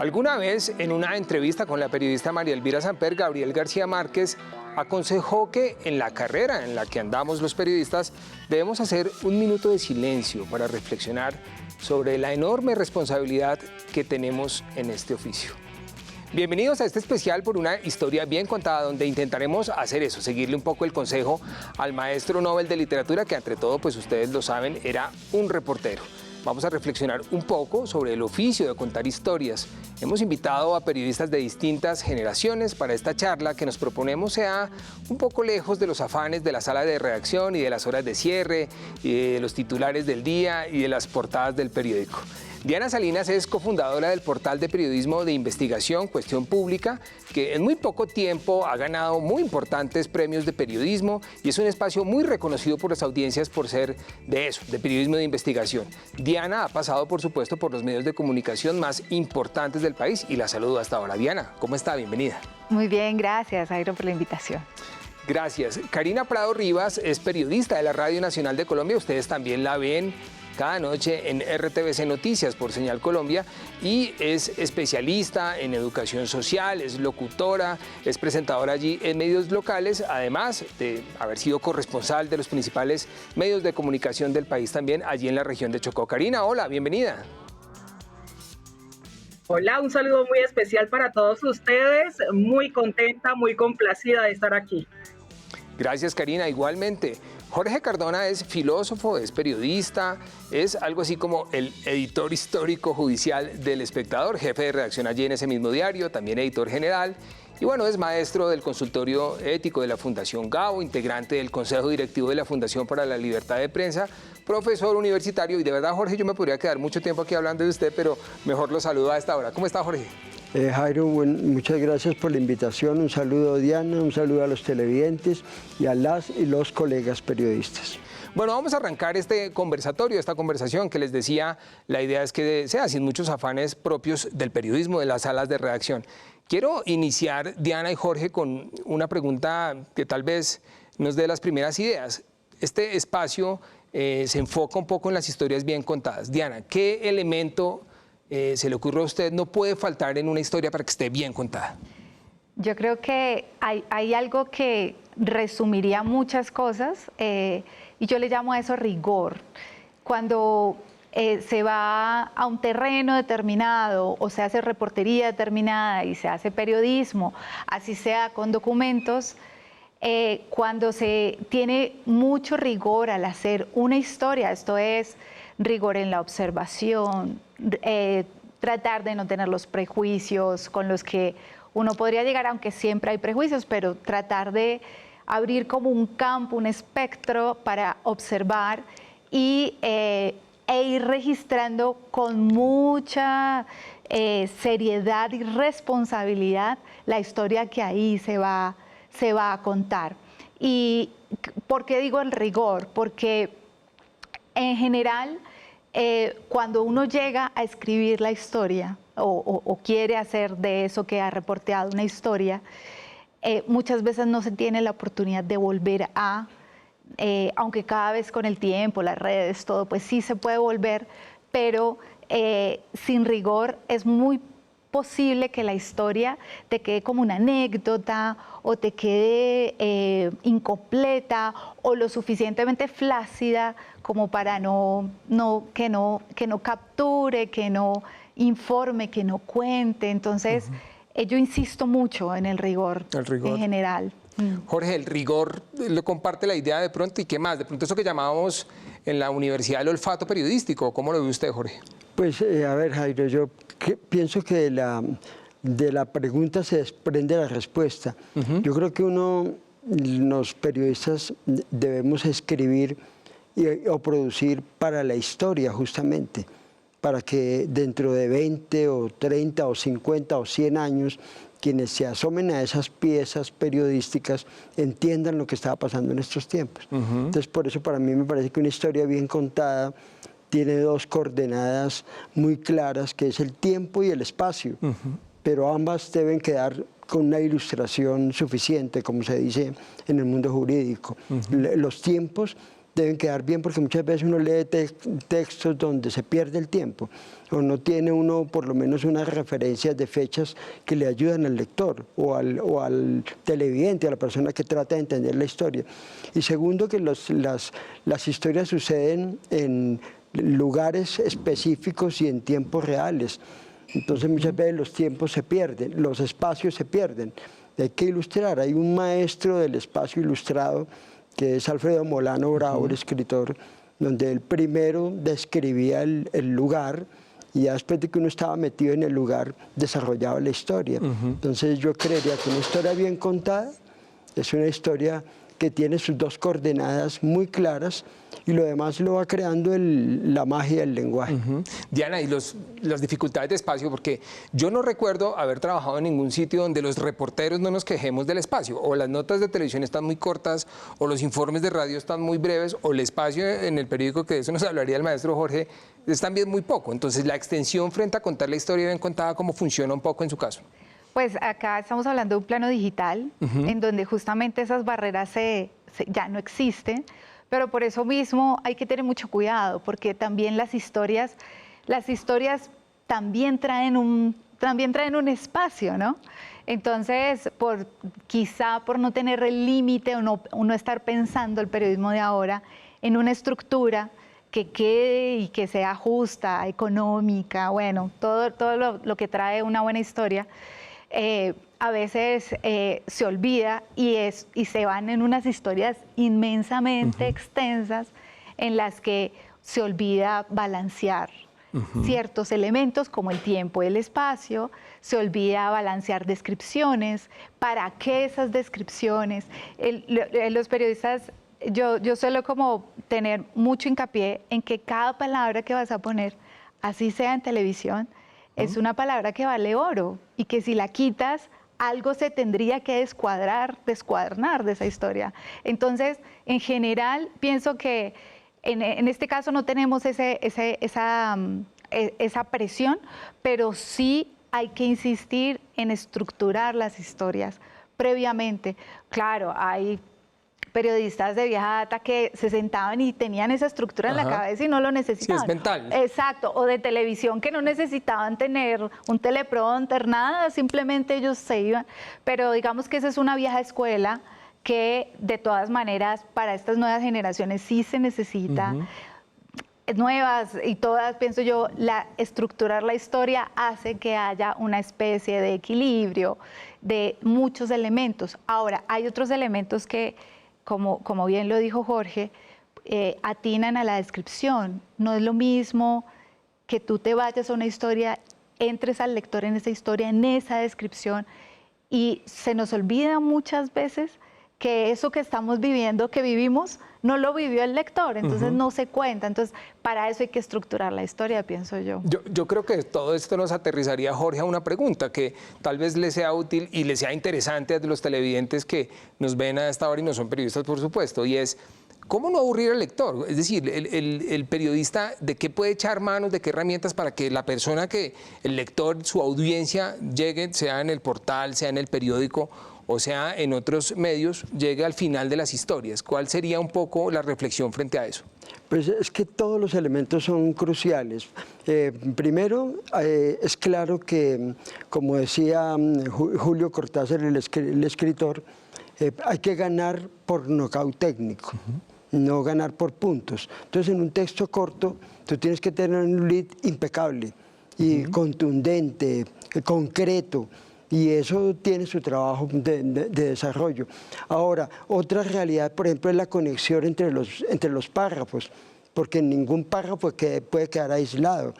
Alguna vez, en una entrevista con la periodista María Elvira Samper, Gabriel García Márquez aconsejó que en la carrera en la que andamos los periodistas debemos hacer un minuto de silencio para reflexionar sobre la enorme responsabilidad que tenemos en este oficio. Bienvenidos a este especial por una historia bien contada, donde intentaremos hacer eso, seguirle un poco el consejo al maestro Nobel de Literatura, que entre todo, pues ustedes lo saben, era un reportero. Vamos a reflexionar un poco sobre el oficio de contar historias. Hemos invitado a periodistas de distintas generaciones para esta charla que nos proponemos sea un poco lejos de los afanes de la sala de redacción y de las horas de cierre, y de los titulares del día y de las portadas del periódico. Diana Salinas es cofundadora del portal de periodismo de investigación Cuestión Pública, que en muy poco tiempo ha ganado muy importantes premios de periodismo y es un espacio muy reconocido por las audiencias por ser de eso, de periodismo de investigación. Diana ha pasado, por supuesto, por los medios de comunicación más importantes del país y la saludo hasta ahora. Diana, ¿cómo está? Bienvenida. Muy bien, gracias, Jairo, por la invitación. Gracias. Karina Prado Rivas es periodista de la Radio Nacional de Colombia. Ustedes también la ven cada noche en RTVC Noticias por Señal Colombia y es especialista en educación social, es locutora, es presentadora allí en medios locales, además de haber sido corresponsal de los principales medios de comunicación del país también allí en la región de Chocó. Karina, hola, bienvenida. Hola, un saludo muy especial para todos ustedes, muy contenta, muy complacida de estar aquí. Gracias, Karina, igualmente. Jorge Cardona es filósofo, es periodista, es algo así como el editor histórico judicial del Espectador, jefe de redacción allí en ese mismo diario, también editor general. Y bueno, es maestro del consultorio ético de la Fundación Gabo, integrante del Consejo Directivo de la Fundación para la Libertad de Prensa, profesor universitario. Y de verdad, Jorge, yo me podría quedar mucho tiempo aquí hablando de usted, pero mejor lo saludo a esta hora. ¿Cómo está, Jorge? Jairo, muchas gracias por la invitación. Un saludo a Diana, un saludo a los televidentes y a las y los colegas periodistas. Bueno, vamos a arrancar este conversatorio, esta conversación que les decía, la idea es que sea sin muchos afanes propios del periodismo, de las salas de redacción. Quiero iniciar, Diana y Jorge, con una pregunta que tal vez nos dé las primeras ideas. Este espacio se enfoca un poco en las historias bien contadas. Diana, ¿qué elemento se le ocurre a usted no puede faltar en una historia para que esté bien contada? Yo creo que hay algo que resumiría muchas cosas y yo le llamo a eso rigor. Cuando se va a un terreno determinado o se hace reportería determinada y se hace periodismo, así sea con documentos, cuando se tiene mucho rigor al hacer una historia, esto es rigor en la observación, tratar de no tener los prejuicios con los que uno podría llegar, aunque siempre hay prejuicios, pero tratar de abrir como un campo, un espectro para observar y ir registrando con mucha seriedad y responsabilidad la historia que ahí se va a contar. ¿Y por qué digo el rigor? Porque en general, cuando uno llega a escribir la historia o quiere hacer de eso que ha reporteado una historia, muchas veces no se tiene la oportunidad de volver a, aunque cada vez con el tiempo, las redes, todo, pues sí se puede volver, pero sin rigor es muy posible que la historia te quede como una anécdota o te quede incompleta o lo suficientemente flácida como para que no capture, que no informe, que no cuente. Entonces, yo insisto mucho en el rigor en general. Jorge, el rigor lo comparte la idea de pronto, ¿y qué más? De pronto eso que llamábamos en la universidad el olfato periodístico. ¿Cómo lo ve usted, Jorge? Pues, a ver, Jairo, yo pienso que de la pregunta se desprende la respuesta. Yo creo que los periodistas debemos escribir o producir para la historia, justamente, para que dentro de 20 o 30 o 50 o 100 años quienes se asomen a esas piezas periodísticas entiendan lo que estaba pasando en estos tiempos. Entonces, por eso para mí me parece que una historia bien contada tiene dos coordenadas muy claras, que es el tiempo y el espacio, pero ambas deben quedar con una ilustración suficiente, como se dice en el mundo jurídico. Los tiempos deben quedar bien, porque muchas veces uno lee textos donde se pierde el tiempo o no tiene uno por lo menos unas referencias de fechas que le ayudan al lector o al televidente, a la persona que trata de entender la historia. Y segundo, que las historias suceden en lugares específicos y en tiempos reales. Entonces muchas veces los tiempos se pierden, los espacios se pierden. Hay que ilustrar. Hay un maestro del espacio ilustrado que es Alfredo Molano Bravo, el escritor, donde él primero describía el lugar y ya después de que uno estaba metido en el lugar desarrollaba la historia. Entonces yo creería que una historia bien contada es una historia que tiene sus dos coordenadas muy claras y lo demás lo va creando la magia del lenguaje. Diana, y las dificultades de espacio, porque yo no recuerdo haber trabajado en ningún sitio donde los reporteros no nos quejemos del espacio, o las notas de televisión están muy cortas, o los informes de radio están muy breves, o el espacio en el periódico, que de eso nos hablaría el maestro Jorge, es también muy poco. Entonces la extensión frente a contar la historia bien contada, ¿cómo funciona un poco en su caso? Pues acá estamos hablando de un plano digital, en donde justamente esas barreras ya no existen, pero por eso mismo hay que tener mucho cuidado, porque también las historias también traen un espacio, ¿no? Entonces, quizá por no tener el límite o no estar pensando el periodismo de ahora en una estructura que quede y que sea justa, económica, bueno, todo lo que trae una buena historia, a veces se olvida y se van en unas historias inmensamente extensas en las que se olvida balancear ciertos elementos como el tiempo y el espacio, se olvida balancear descripciones. ¿Para qué esas descripciones? Los periodistas, yo suelo como tener mucho hincapié en que cada palabra que vas a poner, así sea en televisión, es una palabra que vale oro y que si la quitas, algo se tendría que descuadernar de esa historia. Entonces, en general, pienso que en este caso no tenemos esa presión, pero sí hay que insistir en estructurar las historias previamente. Claro, hay periodistas de vieja data que se sentaban y tenían esa estructura en la cabeza y no lo necesitaban. Sí, es mental. Exacto, o de televisión que no necesitaban tener un teleprompter, nada, simplemente ellos se iban. Pero digamos que esa es una vieja escuela que de todas maneras para estas nuevas generaciones sí se necesita. Nuevas y todas, pienso yo, estructurar la historia hace que haya una especie de equilibrio de muchos elementos. Ahora, hay otros elementos que, como bien lo dijo Jorge, atinan a la descripción. No es lo mismo que tú te vayas a una historia, entres al lector en esa historia, en esa descripción, y se nos olvida muchas veces que eso que estamos viviendo, que vivimos, no lo vivió el lector, entonces no se cuenta. Entonces, para eso hay que estructurar la historia, pienso yo. Yo creo que todo esto nos aterrizaría, Jorge, a una pregunta que tal vez le sea útil y le sea interesante a los televidentes que nos ven a esta hora y no son periodistas, por supuesto, y es, ¿cómo no aburrir al lector? Es decir, el periodista, ¿de qué puede echar manos, de qué herramientas para que la persona el lector, su audiencia, llegue, sea en el portal, sea en el periódico, o sea, en otros medios, llegue al final de las historias? ¿Cuál sería un poco la reflexión frente a eso? Pues es que todos los elementos son cruciales. Primero, es claro que, como decía Julio Cortázar, el escritor, hay que ganar por nocaut técnico, no ganar por puntos. Entonces, en un texto corto, tú tienes que tener un lead impecable y contundente, concreto. Y eso tiene su trabajo de desarrollo. Ahora, otra realidad, por ejemplo, es la conexión entre los párrafos, porque ningún párrafo puede quedar aislado.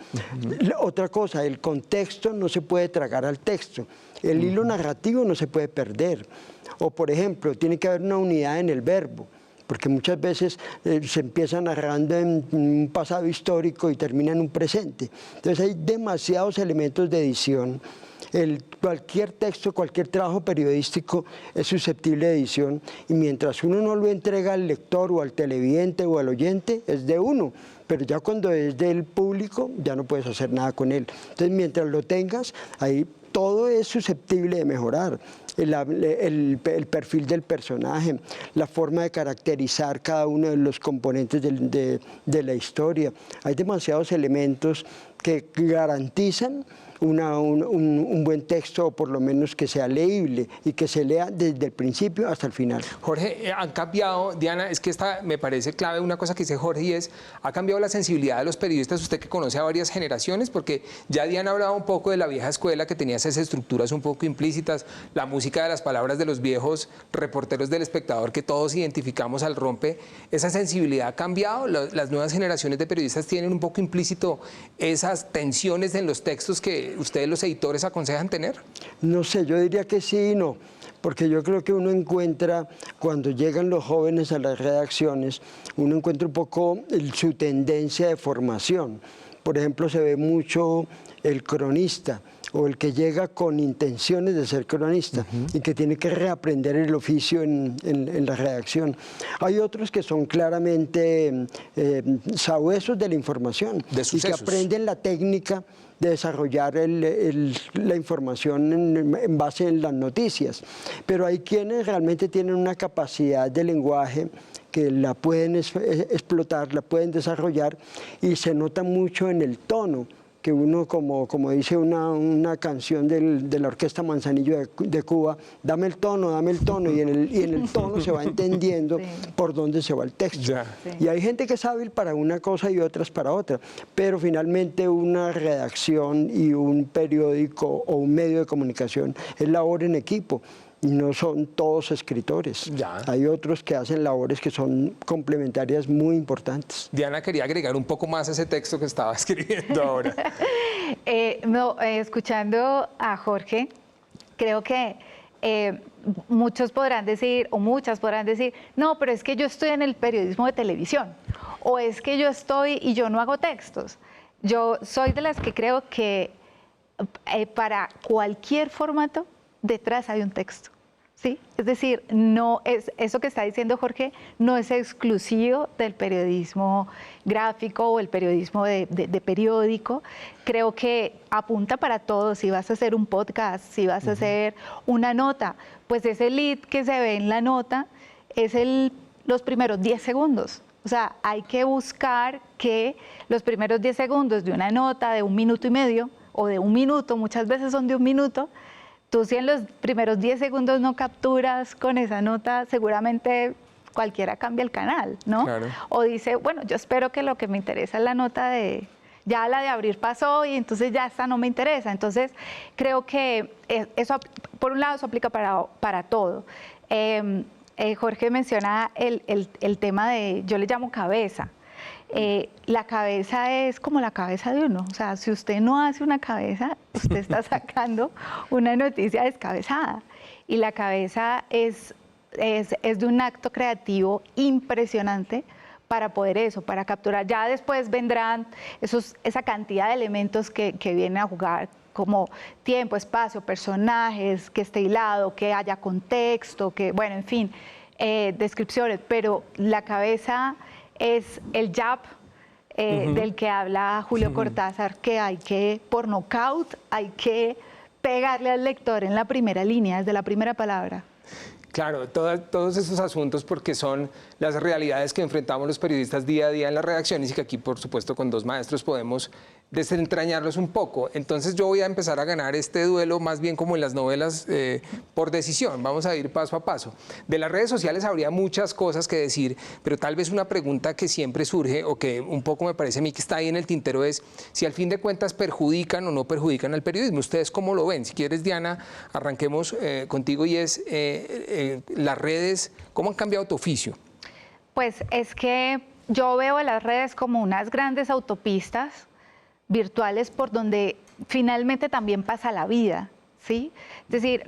Otra cosa, el contexto no se puede tragar al texto. El hilo narrativo no se puede perder. O, por ejemplo, tiene que haber una unidad en el verbo, porque muchas veces se empieza narrando en un pasado histórico y termina en un presente. Entonces hay demasiados elementos de edición. Cualquier texto, cualquier trabajo periodístico es susceptible de edición, y mientras uno no lo entrega al lector o al televidente o al oyente, es de uno, pero ya cuando es del público ya no puedes hacer nada con él. Entonces, mientras lo tengas, ahí todo es susceptible de mejorar. El perfil del personaje, la forma de caracterizar cada uno de los componentes de la historia. Hay demasiados elementos que garantizan un buen texto, o por lo menos que sea leíble y que se lea desde el principio hasta el final. Jorge, han cambiado, Diana, es que esta me parece clave una cosa que dice Jorge, y es, ha cambiado la sensibilidad de los periodistas, usted que conoce a varias generaciones, porque ya Diana hablaba un poco de la vieja escuela, que tenía esas estructuras un poco implícitas, la música de las palabras de los viejos reporteros del Espectador, que todos identificamos al rompe. ¿Esa sensibilidad ha cambiado? ¿Las nuevas generaciones de periodistas tienen un poco implícito esas tensiones en los textos que ustedes los editores aconsejan tener? No sé, yo diría que sí y no, porque yo creo que uno encuentra, cuando llegan los jóvenes a las redacciones, uno encuentra un poco su tendencia de formación. Por ejemplo, se ve mucho el cronista, o el que llega con intenciones de ser cronista y que tiene que reaprender el oficio en la redacción. Hay otros que son claramente sabuesos de la información y que aprenden la técnica de desarrollar la información en base en las noticias. Pero hay quienes realmente tienen una capacidad de lenguaje que la pueden explotar, la pueden desarrollar, y se nota mucho en el tono, que uno, como dice una canción de la Orquesta Manzanillo de Cuba, dame el tono, y en el tono se va entendiendo por dónde se va el texto. Y hay gente que es hábil para una cosa y otras para otra, pero finalmente una redacción y un periódico o un medio de comunicación es labor en equipo. Y no son todos escritores. Hay otros que hacen labores que son complementarias muy importantes. Diana, quería agregar un poco más a ese texto que estaba escribiendo ahora. Escuchando a Jorge, creo que muchos podrán decir, o muchas podrán decir, no, pero es que yo estoy en el periodismo de televisión, o es que yo estoy y yo no hago textos. Yo soy de las que creo que para cualquier formato, detrás hay un texto, ¿sí? Es decir, no es, eso que está diciendo Jorge no es exclusivo del periodismo gráfico o el periodismo de periódico. Creo que apunta para todos. Si vas a hacer un podcast, si vas a hacer una nota, pues ese lead que se ve en la nota es los primeros 10 segundos. O sea, hay que buscar que los primeros 10 segundos de una nota de 1 minuto y medio o de 1 minuto, muchas veces son de 1 minuto, tú si en los primeros 10 segundos no capturas con esa nota, seguramente cualquiera cambia el canal, ¿no? Claro. O dice, bueno, yo espero que lo que me interesa es la nota ya la de abrir pasó y entonces ya esta no me interesa. Entonces, creo que eso, por un lado, eso aplica para todo. Jorge menciona el tema de, yo le llamo cabeza. La cabeza es como la cabeza de uno, o sea, si usted no hace una cabeza, usted está sacando una noticia descabezada, y la cabeza es de un acto creativo impresionante para poder para capturar. Ya después vendrán esa cantidad de elementos que vienen a jugar, como tiempo, espacio, personajes, que esté hilado, que haya contexto, que, bueno, en fin, descripciones, pero la cabeza es el jab del que habla Julio Cortázar, que hay que, por nocaut, hay que pegarle al lector en la primera línea, desde la primera palabra. Claro, todos esos asuntos, porque son las realidades que enfrentamos los periodistas día a día en las redacciones, y que aquí, por supuesto, con 2 maestros podemos desentrañarlos un poco. Entonces yo voy a empezar a ganar este duelo más bien como en las novelas por decisión. Vamos a ir paso a paso. De las redes sociales habría muchas cosas que decir, pero tal vez una pregunta que siempre surge, o que un poco me parece a mí que está ahí en el tintero, es si al fin de cuentas perjudican o no perjudican al periodismo. ¿Ustedes cómo lo ven? Si quieres, Diana, arranquemos contigo, y es las redes, ¿cómo han cambiado tu oficio? Pues es que yo veo a las redes como unas grandes autopistas virtuales por donde finalmente también pasa la vida, ¿sí? Es decir,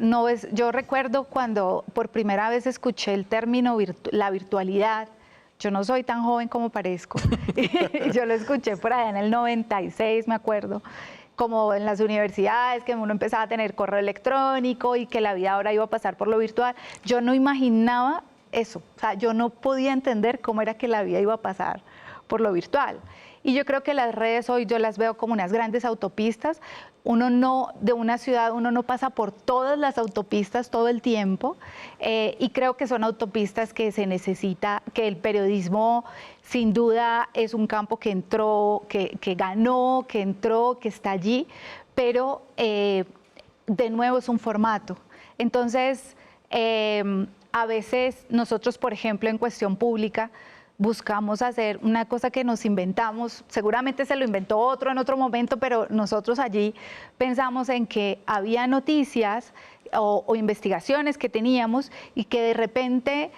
yo recuerdo cuando por primera vez escuché el término la virtualidad. Yo no soy tan joven como parezco. Yo lo escuché por allá en el 96, me acuerdo, como en las universidades, que uno empezaba a tener correo electrónico y que la vida ahora iba a pasar por lo virtual. Yo no imaginaba eso, o sea, yo no podía entender cómo era que la vida iba a pasar por lo virtual. Y yo creo que las redes hoy yo las veo como unas grandes autopistas. De una ciudad, uno no pasa por todas las autopistas todo el tiempo, y creo que son autopistas que se necesita, que el periodismo sin duda es un campo que entró, que ganó, que entró, que está allí, pero de nuevo es un formato. Entonces, a veces nosotros, por ejemplo, en Cuestión Pública, buscamos hacer una cosa que nos inventamos, seguramente se lo inventó otro en otro momento, pero nosotros allí pensamos en que había noticias o investigaciones que teníamos y que de repente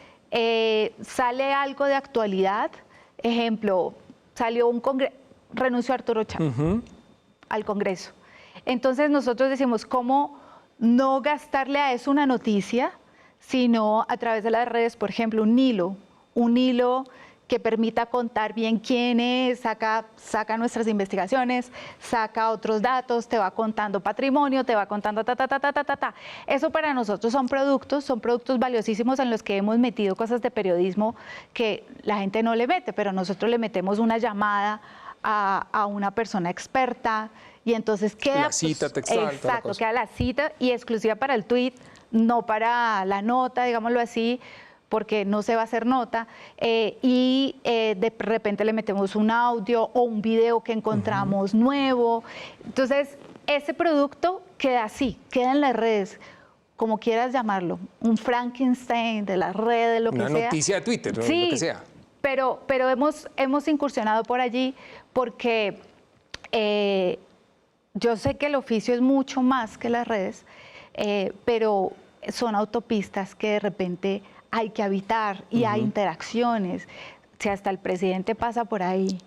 sale algo de actualidad. Ejemplo, salió renunció Arturo Char al Congreso. Entonces nosotros decimos, ¿cómo no gastarle a eso una noticia, sino a través de las redes, por ejemplo, un hilo que permita contar bien quién es, saca nuestras investigaciones, saca otros datos, te va contando patrimonio, te va contando ta. Eso para nosotros son productos valiosísimos en los que hemos metido cosas de periodismo que la gente no le mete, pero nosotros le metemos una llamada a una persona experta y entonces queda la cita textual. Exacto, queda la cita y exclusiva para el tweet, no para la nota, digámoslo así, porque no se va a hacer nota, de repente le metemos un audio o un video que encontramos nuevo. Entonces, ese producto queda así, queda en las redes, como quieras llamarlo, un Frankenstein de las redes, lo que sea. Una noticia de Twitter, sí, lo que sea. Pero hemos incursionado por allí porque yo sé que el oficio es mucho más que las redes, pero son autopistas que de repente hay que habitar y hay interacciones, si hasta el presidente pasa por ahí.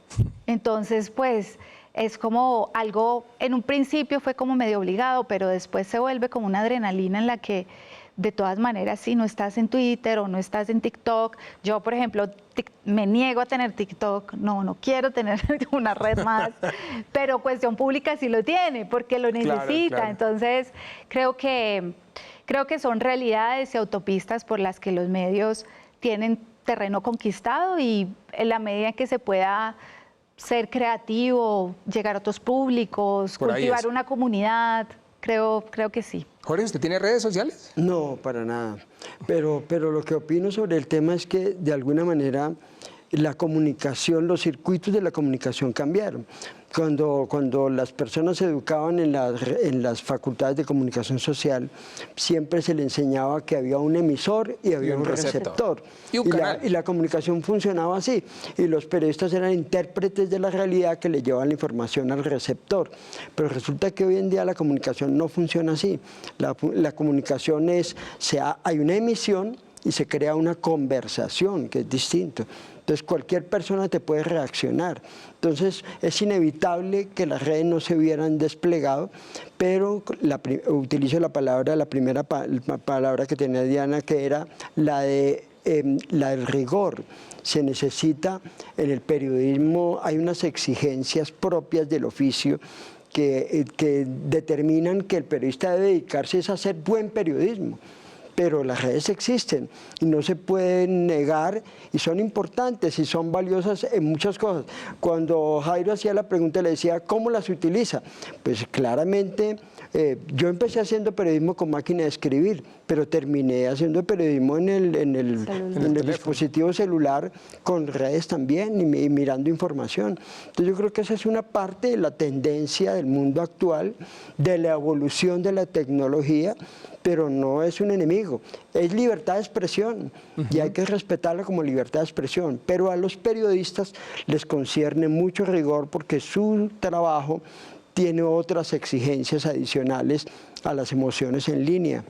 Entonces, pues, es como algo, en un principio fue como medio obligado, pero después se vuelve como una adrenalina en la que, de todas maneras, si no estás en Twitter o no estás en TikTok, yo, por ejemplo, me niego a tener TikTok, no quiero tener una red más, pero Cuestión Pública sí lo tiene, porque lo necesita. Claro. Entonces, creo que son realidades y autopistas por las que los medios tienen terreno conquistado y en la medida en que se pueda ser creativo, llegar a otros públicos, cultivar una comunidad, creo que sí. Jorge, ¿usted tiene redes sociales? No, para nada. Pero lo que opino sobre el tema es que de alguna manera la comunicación, los circuitos de la comunicación cambiaron. Cuando las personas se educaban en las facultades de comunicación social, siempre se le enseñaba que había un emisor y había un receptor. Y la comunicación funcionaba así. Y los periodistas eran intérpretes de la realidad que le llevaban la información al receptor. Pero resulta que hoy en día la comunicación no funciona así. La comunicación hay una emisión y se crea una conversación, que es distinto. Entonces, cualquier persona te puede reaccionar. Entonces, es inevitable que las redes no se hubieran desplegado, pero utilizo la primera palabra que tenía Diana, que era la del rigor. Se necesita, en el periodismo hay unas exigencias propias del oficio que determinan que el periodista debe dedicarse a hacer buen periodismo. Pero las redes existen y no se pueden negar y son importantes y son valiosas en muchas cosas. Cuando Jairo hacía la pregunta le decía, ¿cómo las utiliza? Pues claramente yo empecé haciendo periodismo con máquina de escribir, pero terminé haciendo periodismo en el dispositivo celular con redes también y mirando información. Entonces yo creo que esa es una parte de la tendencia del mundo actual, de la evolución de la tecnología, pero no es un enemigo, es libertad de expresión y hay que respetarla como libertad de expresión, pero a los periodistas les concierne mucho rigor porque su trabajo tiene otras exigencias adicionales a las emociones en línea.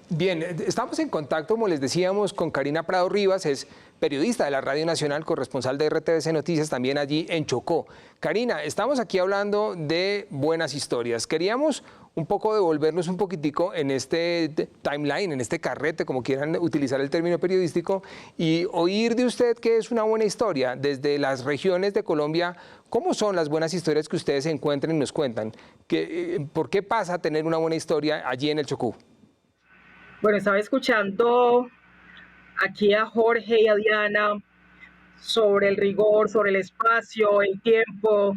Bien, estamos en contacto, como les decíamos, con Karina Prado Rivas, es periodista de la Radio Nacional, corresponsal de RTVC Noticias, también allí en Chocó. Karina, estamos aquí hablando de buenas historias. Queríamos un poco devolvernos un poquitico en este timeline, en este carrete, como quieran utilizar el término periodístico, y oír de usted qué es una buena historia. Desde las regiones de Colombia, ¿cómo son las buenas historias que ustedes encuentran y nos cuentan? ¿Por qué pasa a tener una buena historia allí en el Chocó? Bueno, estaba escuchando aquí a Jorge y a Diana sobre el rigor, sobre el espacio, el tiempo,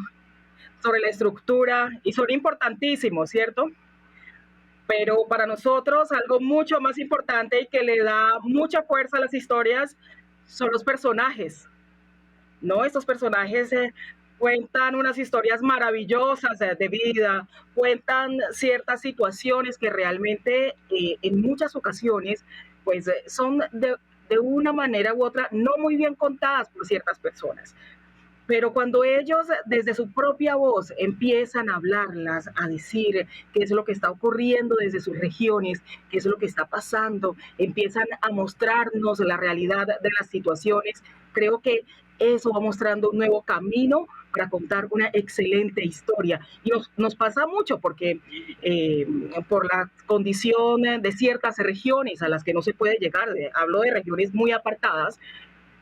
sobre la estructura, y son importantísimos, ¿cierto? Pero para nosotros algo mucho más importante y que le da mucha fuerza a las historias son los personajes, ¿no? Estos personajes cuentan unas historias maravillosas de vida, cuentan ciertas situaciones que realmente en muchas ocasiones pues son de una manera u otra no muy bien contadas por ciertas personas. Pero cuando ellos desde su propia voz empiezan a hablarlas, a decir qué es lo que está ocurriendo desde sus regiones, qué es lo que está pasando, empiezan a mostrarnos la realidad de las situaciones, creo que eso va mostrando un nuevo camino para contar una excelente historia. Y nos pasa mucho porque por la condición de ciertas regiones a las que no se puede llegar, hablo de regiones muy apartadas,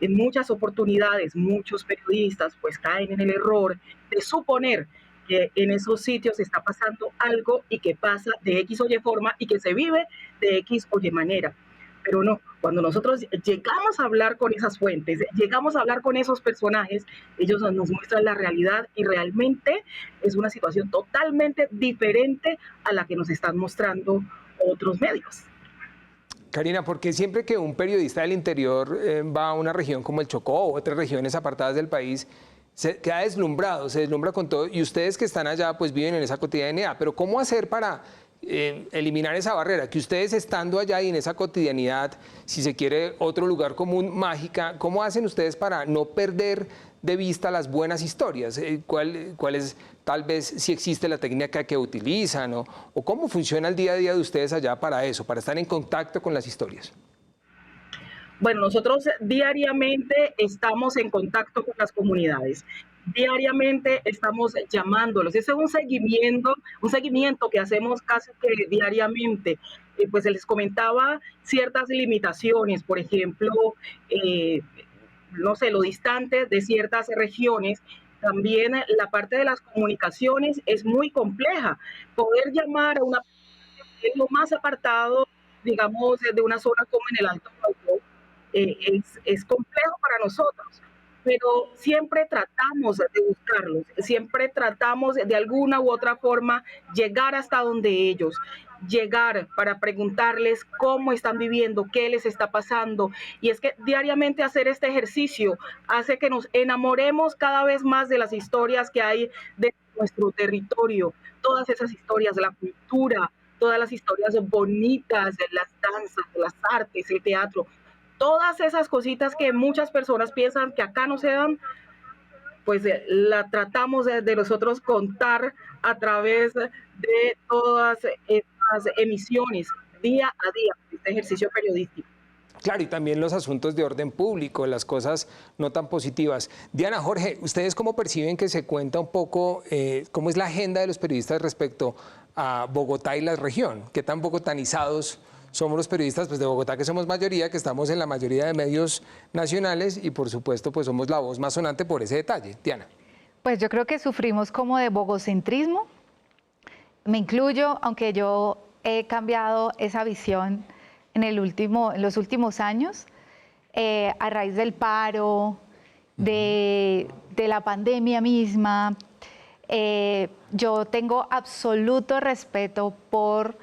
en muchas oportunidades muchos periodistas pues caen en el error de suponer que en esos sitios está pasando algo y que pasa de X o Y forma y que se vive de X o Y manera. Pero no, cuando nosotros llegamos a hablar con esas fuentes, llegamos a hablar con esos personajes, ellos nos muestran la realidad y realmente es una situación totalmente diferente a la que nos están mostrando otros medios. Karina, porque siempre que un periodista del interior va a una región como el Chocó o otras regiones apartadas del país, se queda deslumbrado, se deslumbra con todo, y ustedes que están allá pues viven en esa cotidianidad, pero ¿cómo hacer para eliminar esa barrera? Que ustedes estando allá y en esa cotidianidad, si se quiere otro lugar común, mágica, ¿cómo hacen ustedes para no perder de vista las buenas historias? ¿Cuál es tal vez si existe la técnica que utilizan o cómo funciona el día a día de ustedes allá para eso, para estar en contacto con las historias? Bueno, nosotros diariamente estamos en contacto con las comunidades. Diariamente estamos llamándolos. Ese es un seguimiento que hacemos casi que diariamente. Pues les comentaba ciertas limitaciones, por ejemplo, no sé, lo distante de ciertas regiones. También la parte de las comunicaciones es muy compleja. Poder llamar a una persona que es lo más apartado, digamos, de una zona como en el Alto Guaupó, es complejo para nosotros, pero siempre tratamos de buscarlos, siempre tratamos de alguna u otra forma llegar hasta donde ellos, llegar para preguntarles cómo están viviendo, qué les está pasando. Y es que diariamente hacer este ejercicio hace que nos enamoremos cada vez más de las historias que hay de nuestro territorio, todas esas historias de la cultura, todas las historias bonitas de las danzas, de las artes, el teatro, todas esas cositas que muchas personas piensan que acá no se dan, pues la tratamos de nosotros contar a través de todas estas emisiones, día a día, este ejercicio periodístico. Claro, y también los asuntos de orden público, las cosas no tan positivas. Diana, Jorge, ¿ustedes cómo perciben que se cuenta un poco cómo es la agenda de los periodistas respecto a Bogotá y la región? ¿Qué tan bogotanizados somos los periodistas pues de Bogotá, que somos mayoría, que estamos en la mayoría de medios nacionales y por supuesto pues somos la voz más sonante por ese detalle? Diana. Pues yo creo que sufrimos como de bogocentrismo. Me incluyo, aunque yo he cambiado esa visión en los últimos años, a raíz del paro, de la pandemia misma. Yo tengo absoluto respeto por...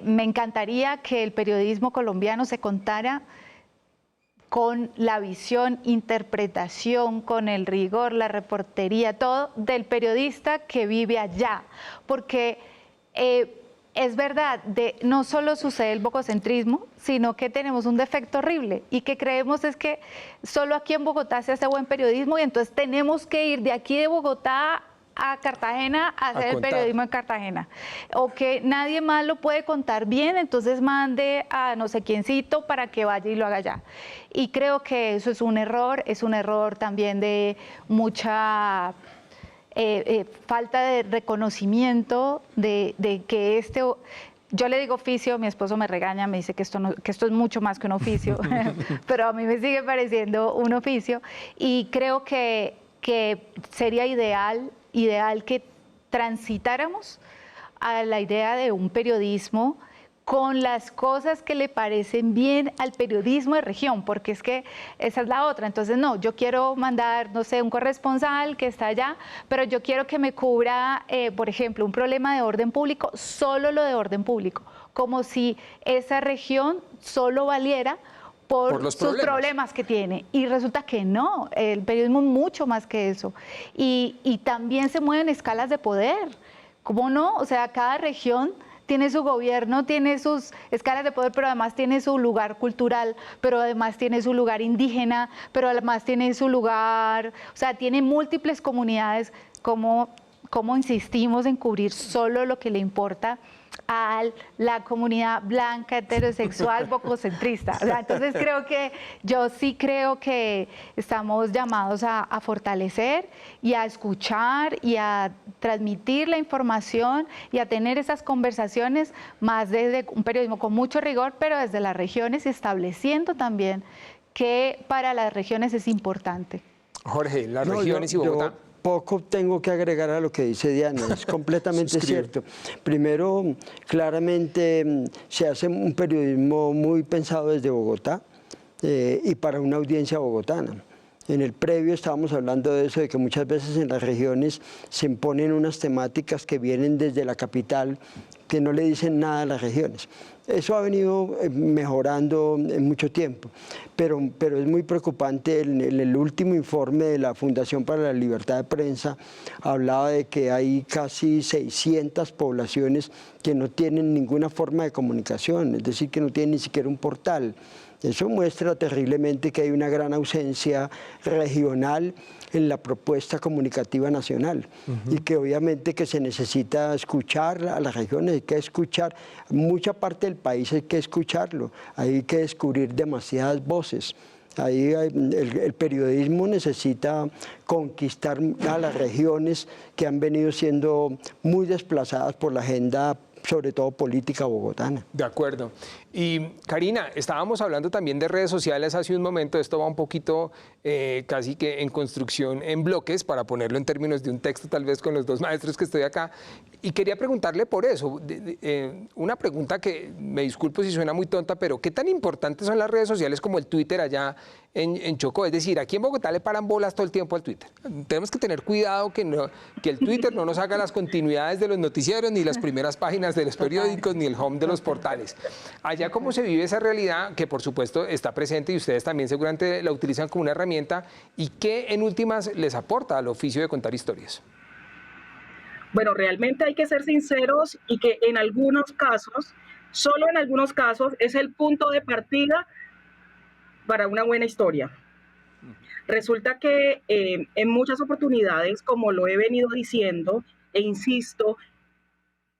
me encantaría que el periodismo colombiano se contara con la visión, interpretación, con el rigor, la reportería, todo del periodista que vive allá, porque es verdad, no solo sucede el bogocentrismo, sino que tenemos un defecto horrible y que creemos es que solo aquí en Bogotá se hace buen periodismo y entonces tenemos que ir de aquí de Bogotá a Cartagena a hacer el periodismo en Cartagena, o que nadie más lo puede contar bien, entonces mande a no sé quiéncito para que vaya y lo haga allá. Y creo que eso es un error también de mucha falta de reconocimiento de que yo le digo oficio, mi esposo me regaña, me dice que esto es mucho más que un oficio, pero a mí me sigue pareciendo un oficio y creo que sería ideal que transitáramos a la idea de un periodismo con las cosas que le parecen bien al periodismo de región, porque es que esa es la otra. Entonces, no, yo quiero mandar, no sé, un corresponsal que está allá, pero yo quiero que me cubra, por ejemplo, un problema de orden público, solo lo de orden público, como si esa región solo valiera por sus problemas que tiene. Y resulta que no, el periodismo es mucho más que eso. Y también se mueven escalas de poder. ¿Cómo no? O sea, cada región tiene su gobierno, tiene sus escalas de poder, pero además tiene su lugar cultural, pero además tiene su lugar indígena, pero además tiene su lugar, o sea, tiene múltiples comunidades. ¿Cómo insistimos en cubrir solo lo que le importa a la comunidad blanca, heterosexual, bococentrista? O sea, entonces yo sí creo que estamos llamados a fortalecer y a escuchar y a transmitir la información y a tener esas conversaciones más desde un periodismo con mucho rigor, pero desde las regiones, estableciendo también que para las regiones es importante. Jorge, las regiones y Bogotá. Poco tengo que agregar a lo que dice Diana, es completamente cierto. Primero, claramente se hace un periodismo muy pensado desde Bogotá y para una audiencia bogotana. En el previo estábamos hablando de eso, de que muchas veces en las regiones se imponen unas temáticas que vienen desde la capital, que no le dicen nada a las regiones. Eso ha venido mejorando en mucho tiempo, pero es muy preocupante. En el último informe de la Fundación para la Libertad de Prensa hablaba de que hay casi 600 poblaciones que no tienen ninguna forma de comunicación, es decir, que no tienen ni siquiera un portal. Eso muestra terriblemente que hay una gran ausencia regional en la propuesta comunicativa nacional y que obviamente que se necesita escuchar a las regiones, hay que escuchar, mucha parte del país hay que escucharlo, hay que descubrir demasiadas voces. Ahí el periodismo necesita conquistar a las regiones que han venido siendo muy desplazadas por la agenda, sobre todo política bogotana. De acuerdo. Y Karina, estábamos hablando también de redes sociales hace un momento, esto va un poquito casi que en construcción en bloques, para ponerlo en términos de un texto tal vez con los dos maestros que estoy acá, y quería preguntarle por eso, una pregunta que me disculpo si suena muy tonta, pero ¿qué tan importantes son las redes sociales como el Twitter allá en Chocó? Es decir, aquí en Bogotá le paran bolas todo el tiempo al Twitter. Tenemos que tener cuidado que el Twitter no nos haga las continuidades de los noticieros, ni las primeras páginas de los periódicos, ni el home de los portales. Allá, ¿cómo se vive esa realidad que por supuesto está presente y ustedes también seguramente la utilizan como una herramienta, y qué en últimas les aporta al oficio de contar historias? Bueno, realmente hay que ser sinceros y que en algunos casos, solo en algunos casos, es el punto de partida para una buena historia. Resulta que en muchas oportunidades, como lo he venido diciendo e insisto,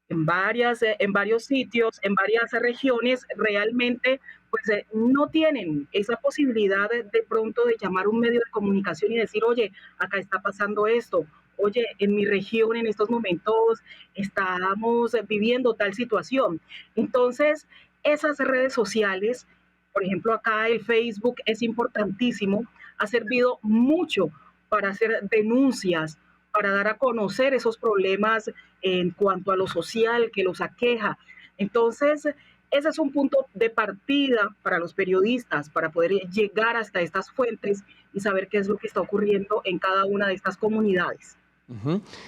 en varios sitios, en varias regiones, realmente pues, no tienen esa posibilidad de pronto de llamar a un medio de comunicación y decir, oye, acá está pasando esto, oye, en mi región en estos momentos estamos viviendo tal situación. Entonces, esas redes sociales, por ejemplo, acá el Facebook es importantísimo, ha servido mucho para hacer denuncias, para dar a conocer esos problemas en cuanto a lo social que los aqueja. Entonces, ese es un punto de partida para los periodistas, para poder llegar hasta estas fuentes y saber qué es lo que está ocurriendo en cada una de estas comunidades.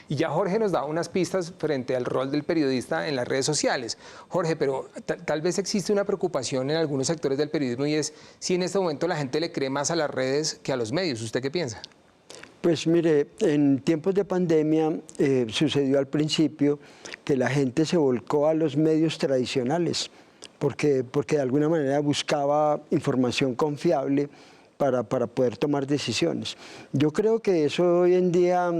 Y ya Jorge nos da unas pistas frente al rol del periodista en las redes sociales. Jorge, pero tal vez existe una preocupación en algunos sectores del periodismo, y es si en este momento la gente le cree más a las redes que a los medios. ¿Usted qué piensa? Pues mire, en tiempos de pandemia sucedió al principio que la gente se volcó a los medios tradicionales porque de alguna manera buscaba información confiable para poder tomar decisiones. Yo creo que eso hoy en día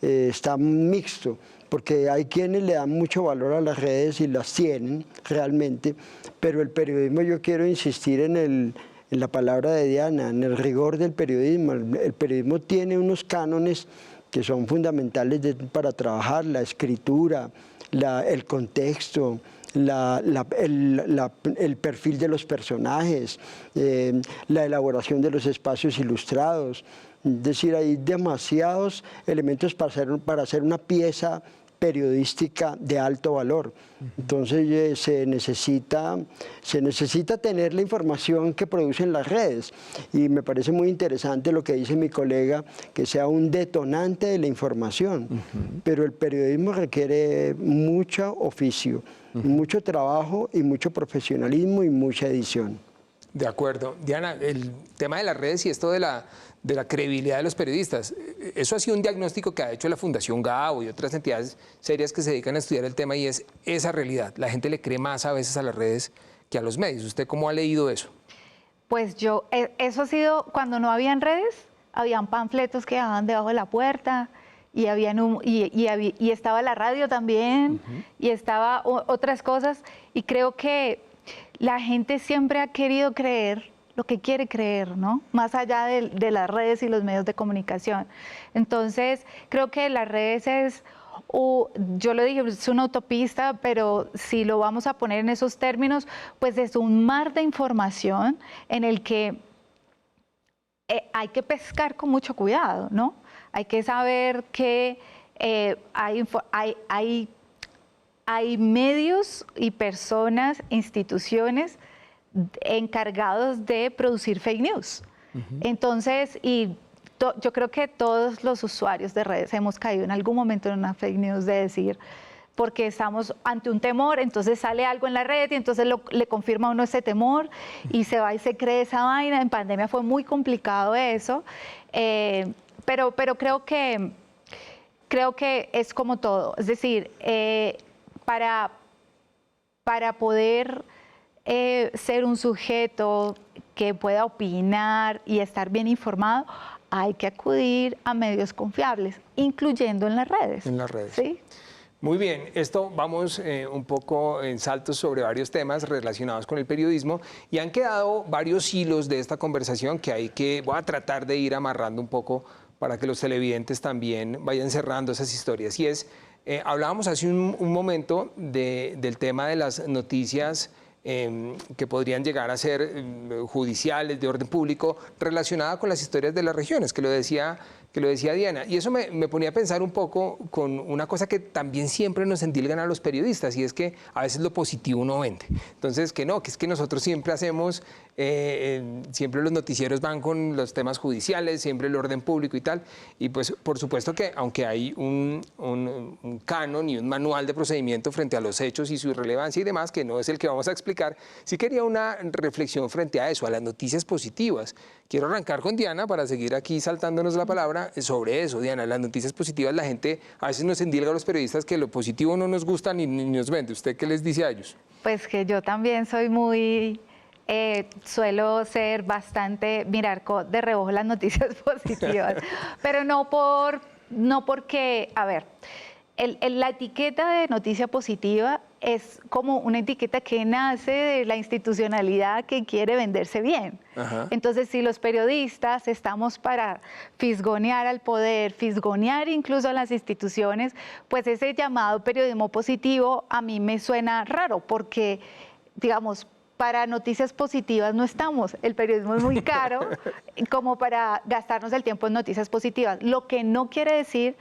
está mixto, porque hay quienes le dan mucho valor a las redes y las tienen realmente, pero el periodismo, yo quiero insistir en la palabra de Diana, en el rigor del periodismo. El periodismo tiene unos cánones que son fundamentales para trabajar: la escritura, el contexto, el perfil de los personajes, la elaboración de los espacios ilustrados. Es decir, hay demasiados elementos para hacer una pieza periodística de alto valor. Entonces se necesita tener la información que producen las redes, y me parece muy interesante lo que dice mi colega, que sea un detonante de la información, pero el periodismo requiere mucho oficio, mucho trabajo y mucho profesionalismo y mucha edición. De acuerdo. Diana, el tema de las redes y esto de la credibilidad de los periodistas, eso ha sido un diagnóstico que ha hecho la Fundación Gao y otras entidades serias que se dedican a estudiar el tema, y es esa realidad. La gente le cree más a veces a las redes que a los medios. ¿Usted cómo ha leído eso? Pues eso ha sido cuando no habían redes, habían panfletos que dejaban debajo de la puerta, y estaba la radio también, y estaba otras cosas, y creo que la gente siempre ha querido creer lo que quiere creer, ¿no? Más allá de las redes y los medios de comunicación. Entonces, creo que las redes yo lo dije, es una autopista, pero si lo vamos a poner en esos términos, pues es un mar de información en el que hay que pescar con mucho cuidado, ¿no? Hay que saber que hay medios y personas, instituciones encargados de producir fake news. Entonces, yo creo que todos los usuarios de redes hemos caído en algún momento en una fake news de decir, porque estamos ante un temor, entonces sale algo en la red y entonces le confirma a uno ese temor y se va y se cree esa vaina. En pandemia fue muy complicado eso, pero creo que es como todo. Es decir, para poder ser un sujeto que pueda opinar y estar bien informado, hay que acudir a medios confiables, incluyendo en las redes. En las redes. ¿Sí? Muy bien, esto vamos un poco en saltos sobre varios temas relacionados con el periodismo, y han quedado varios hilos de esta conversación que voy a tratar de ir amarrando un poco para que los televidentes también vayan cerrando esas historias. Y hablábamos hace un momento del tema de las noticias que podrían llegar a ser judiciales, de orden público, relacionada con las historias de las regiones, que lo decía Diana. Y eso me ponía a pensar un poco con una cosa que también siempre nos endilgan a los periodistas, y es que a veces lo positivo no vende. Entonces, que es que nosotros siempre hacemos, siempre los noticieros van con los temas judiciales, siempre el orden público y tal. Y pues, por supuesto que aunque hay un canon y un manual de procedimiento frente a los hechos y su irrelevancia y demás, que no es el que vamos a explicar, sí quería una reflexión frente a eso, a las noticias positivas. Quiero arrancar con Diana para seguir aquí saltándonos la palabra sobre eso. Diana, las noticias positivas, la gente a veces nos endilga a los periodistas que lo positivo no nos gusta ni nos vende. ¿Usted qué les dice a ellos? Pues que yo también soy suelo ser bastante, mirar de reojo las noticias positivas, pero no porque, a ver, la etiqueta de noticia positiva es como una etiqueta que nace de la institucionalidad que quiere venderse bien. Ajá. Entonces, si los periodistas estamos para fisgonear al poder, fisgonear incluso a las instituciones, pues ese llamado periodismo positivo a mí me suena raro, porque, digamos, para noticias positivas no estamos. El periodismo es muy caro como para gastarnos el tiempo en noticias positivas. Lo que no quiere decir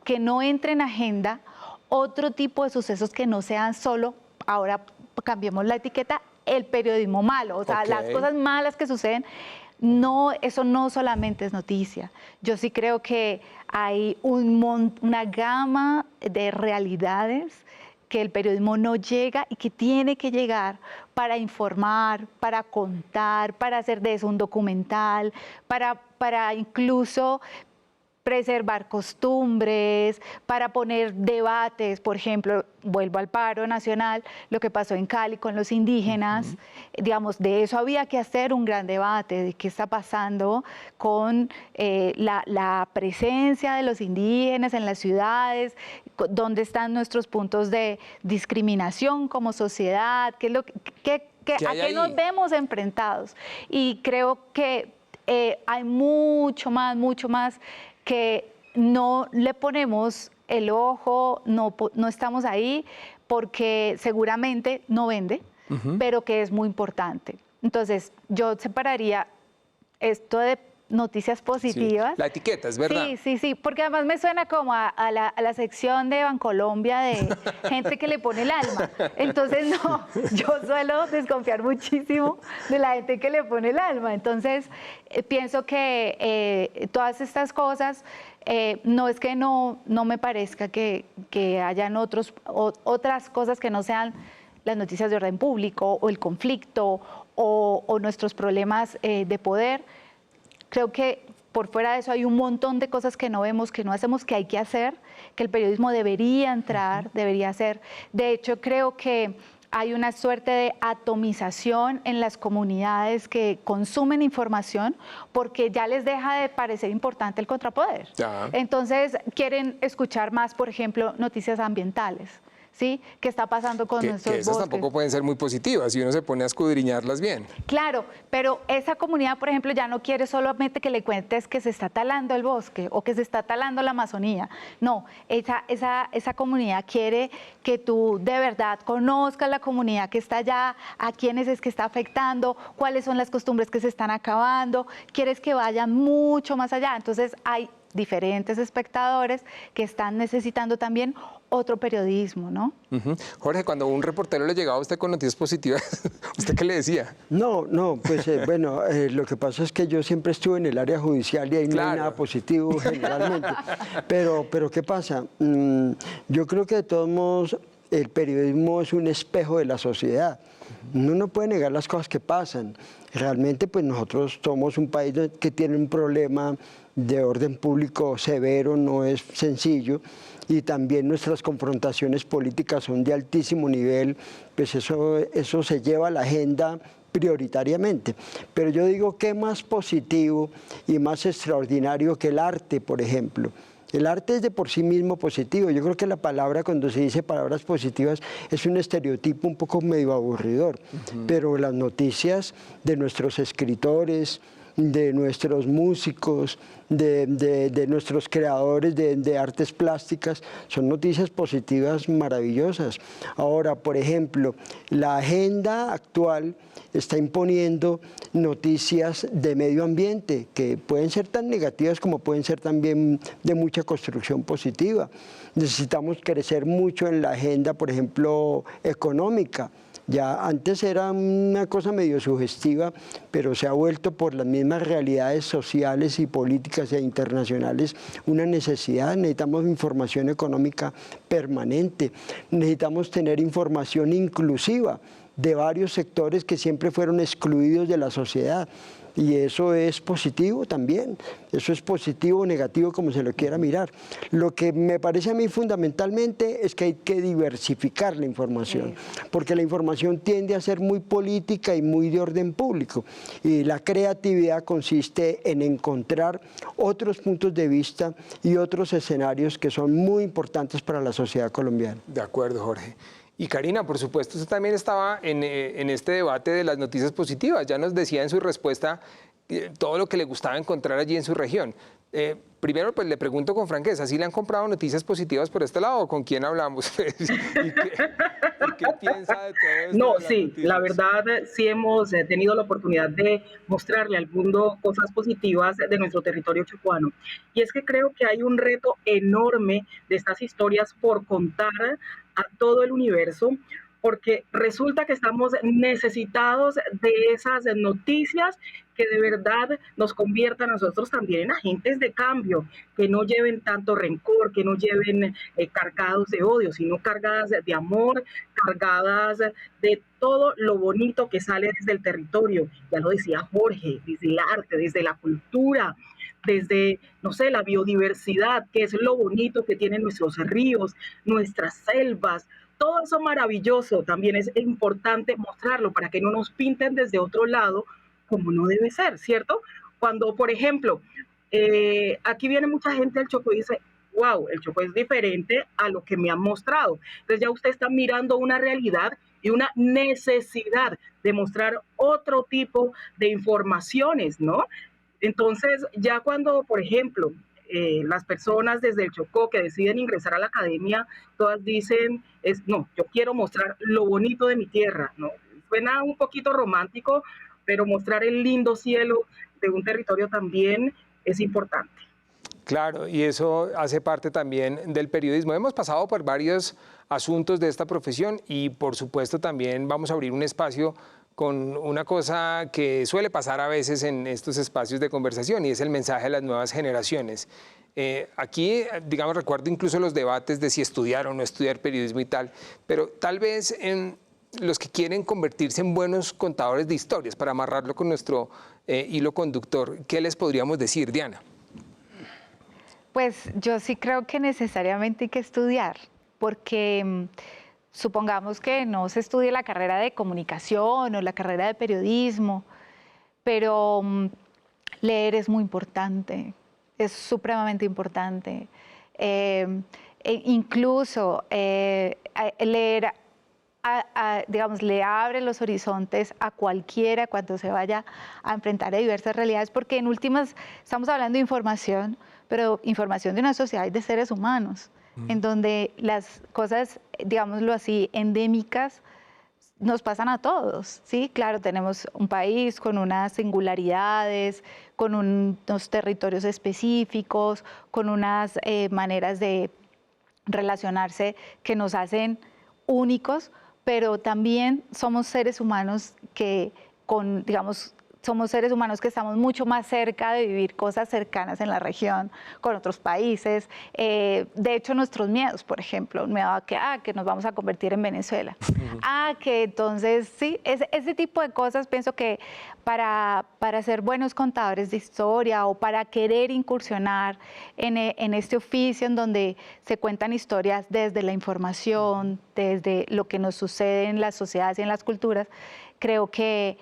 que no entre en agenda otro tipo de sucesos que no sean solo, ahora cambiemos la etiqueta, el periodismo malo. O sea, las cosas malas que suceden, no, eso no solamente es noticia. Yo sí creo que hay una gama de realidades que el periodismo no llega y que tiene que llegar para informar, para contar, para hacer de eso un documental, para incluso preservar costumbres, para poner debates. Por ejemplo, vuelvo al paro nacional, lo que pasó en Cali con los indígenas, digamos, de eso había que hacer un gran debate, de qué está pasando con la presencia de los indígenas en las ciudades, dónde están nuestros puntos de discriminación como sociedad, a qué nos vemos enfrentados. Y creo que hay mucho más que no le ponemos el ojo, no estamos ahí porque seguramente no vende, pero que es muy importante. Entonces, yo separaría esto de noticias Sí. positivas. La etiqueta, es verdad. Sí, porque además me suena como a la sección de Bancolombia de gente que le pone el alma. Entonces, no, yo suelo desconfiar muchísimo de la gente que le pone el alma. Entonces, pienso que todas estas cosas, no es que no me parezca que hayan otras cosas que no sean las noticias de orden público o el conflicto o nuestros problemas de poder. Creo que por fuera de eso hay un montón de cosas que no vemos, que no hacemos, que hay que hacer, que el periodismo debería entrar, debería hacer. De hecho, creo que hay una suerte de atomización en las comunidades que consumen información porque ya les deja de parecer importante el contrapoder. Ya. Entonces, quieren escuchar más, por ejemplo, noticias ambientales. ¿Sí? ¿Qué está pasando con nuestros Que esas bosques? tampoco pueden ser muy positivas si uno se pone a escudriñarlas bien. Claro, pero esa comunidad, por ejemplo, ya no quiere solamente que le cuentes que se está talando el bosque o que se está talando la Amazonía. No, esa comunidad quiere que tú de verdad conozcas la comunidad que está allá, a quiénes es que está afectando, cuáles son las costumbres que se están acabando. Quieres que vayan mucho más allá. Entonces, hay diferentes espectadores que están necesitando también otro periodismo, ¿no? Ujú. Jorge, cuando un reportero le llegaba a usted con noticias positivas, ¿usted qué le decía? No, pues bueno, lo que pasa es que yo siempre estuve en el área judicial y ahí no Claro. hay nada positivo generalmente. Pero ¿qué pasa? Yo creo que de todos modos el periodismo es un espejo de la sociedad. Uno no puede negar las cosas que pasan. Realmente, pues nosotros somos un país que tiene un problema de orden público severo, no es sencillo, y también nuestras confrontaciones políticas son de altísimo nivel, pues eso se lleva a la agenda prioritariamente. Pero yo digo, ¿qué más positivo y más extraordinario que el arte, por ejemplo? El arte es de por sí mismo positivo. Yo creo que la palabra, cuando se dice palabras positivas, es un estereotipo un poco medio aburridor. Pero las noticias de nuestros escritores, de nuestros músicos, de nuestros creadores de artes plásticas, son noticias positivas maravillosas. Ahora, por ejemplo, la agenda actual está imponiendo noticias de medio ambiente que pueden ser tan negativas como pueden ser también de mucha construcción positiva. Necesitamos crecer mucho en la agenda, por ejemplo, económica. Ya antes era una cosa medio sugestiva, pero se ha vuelto por las mismas realidades sociales y políticas e internacionales una necesidad. Necesitamos información económica permanente, necesitamos tener información inclusiva de varios sectores que siempre fueron excluidos de la sociedad. Y eso es positivo también, eso es positivo o negativo como se lo quiera mirar. Lo que me parece a mí fundamentalmente es que hay que diversificar la información, porque la información tiende a ser muy política y muy de orden público. Y la creatividad consiste en encontrar otros puntos de vista y otros escenarios que son muy importantes para la sociedad colombiana. De acuerdo, Jorge. Y Karina, por supuesto, usted también estaba en este debate de las noticias positivas. Ya nos decía en su respuesta todo lo que le gustaba encontrar allí en su región. Primero, pues le pregunto con franqueza, ¿sí le han comprado noticias positivas por este lado o con quién hablamos? ¿Y qué piensa de todo esto? No, de las sí, noticias? la verdad sí hemos tenido la oportunidad de mostrarle al mundo cosas positivas de nuestro territorio chocuano. Y es que creo que hay un reto enorme de estas historias por contar a todo el universo, porque resulta que estamos necesitados de esas noticias que de verdad nos conviertan a nosotros también en agentes de cambio, que no lleven tanto rencor, que no lleven cargados de odio, sino cargadas de amor, cargadas de todo lo bonito que sale desde el territorio. Ya lo decía Jorge, desde el arte, desde la cultura, desde, no sé, la biodiversidad, que es lo bonito que tienen nuestros ríos, nuestras selvas. Todo eso maravilloso también es importante mostrarlo para que no nos pinten desde otro lado como no debe ser, ¿cierto? Cuando, por ejemplo, aquí viene mucha gente del Chocó y dice, wow, el Chocó es diferente a lo que me han mostrado. Entonces ya usted está mirando una realidad y una necesidad de mostrar otro tipo de informaciones, ¿no? Entonces, ya cuando, por ejemplo, las personas desde el Chocó que deciden ingresar a la academia, todas dicen, no, yo quiero mostrar lo bonito de mi tierra, ¿no? Suena un poquito romántico, pero mostrar el lindo cielo de un territorio también es importante. Claro, y eso hace parte también del periodismo. Hemos pasado por varios asuntos de esta profesión y por supuesto también vamos a abrir un espacio con una cosa que suele pasar a veces en estos espacios de conversación y es el mensaje a las nuevas generaciones. Aquí, digamos, recuerdo incluso los debates de si estudiar o no estudiar periodismo y tal, pero tal vez los que quieren convertirse en buenos contadores de historias, para amarrarlo con nuestro hilo conductor, ¿qué les podríamos decir, Diana? Pues yo sí creo que necesariamente hay que estudiar, porque supongamos que no se estudie la carrera de comunicación o la carrera de periodismo, pero leer es muy importante, es supremamente importante. Incluso leer, digamos, le abre los horizontes a cualquiera cuando se vaya a enfrentar a diversas realidades, porque en últimas estamos hablando de información, pero información de una sociedad y de seres humanos, en donde las cosas, digámoslo así, endémicas, nos pasan a todos, ¿sí? Claro, tenemos un país con unas singularidades, con unos territorios específicos, con unas maneras de relacionarse que nos hacen únicos, pero también somos seres humanos que somos seres humanos que estamos mucho más cerca de vivir cosas cercanas en la región, con otros países. De hecho, nuestros miedos, por ejemplo, un miedo a que nos vamos a convertir en Venezuela. Que entonces, sí, ese tipo de cosas pienso que para ser buenos contadores de historia o para querer incursionar en este oficio en donde se cuentan historias desde la información, desde lo que nos sucede en las sociedades y en las culturas, creo que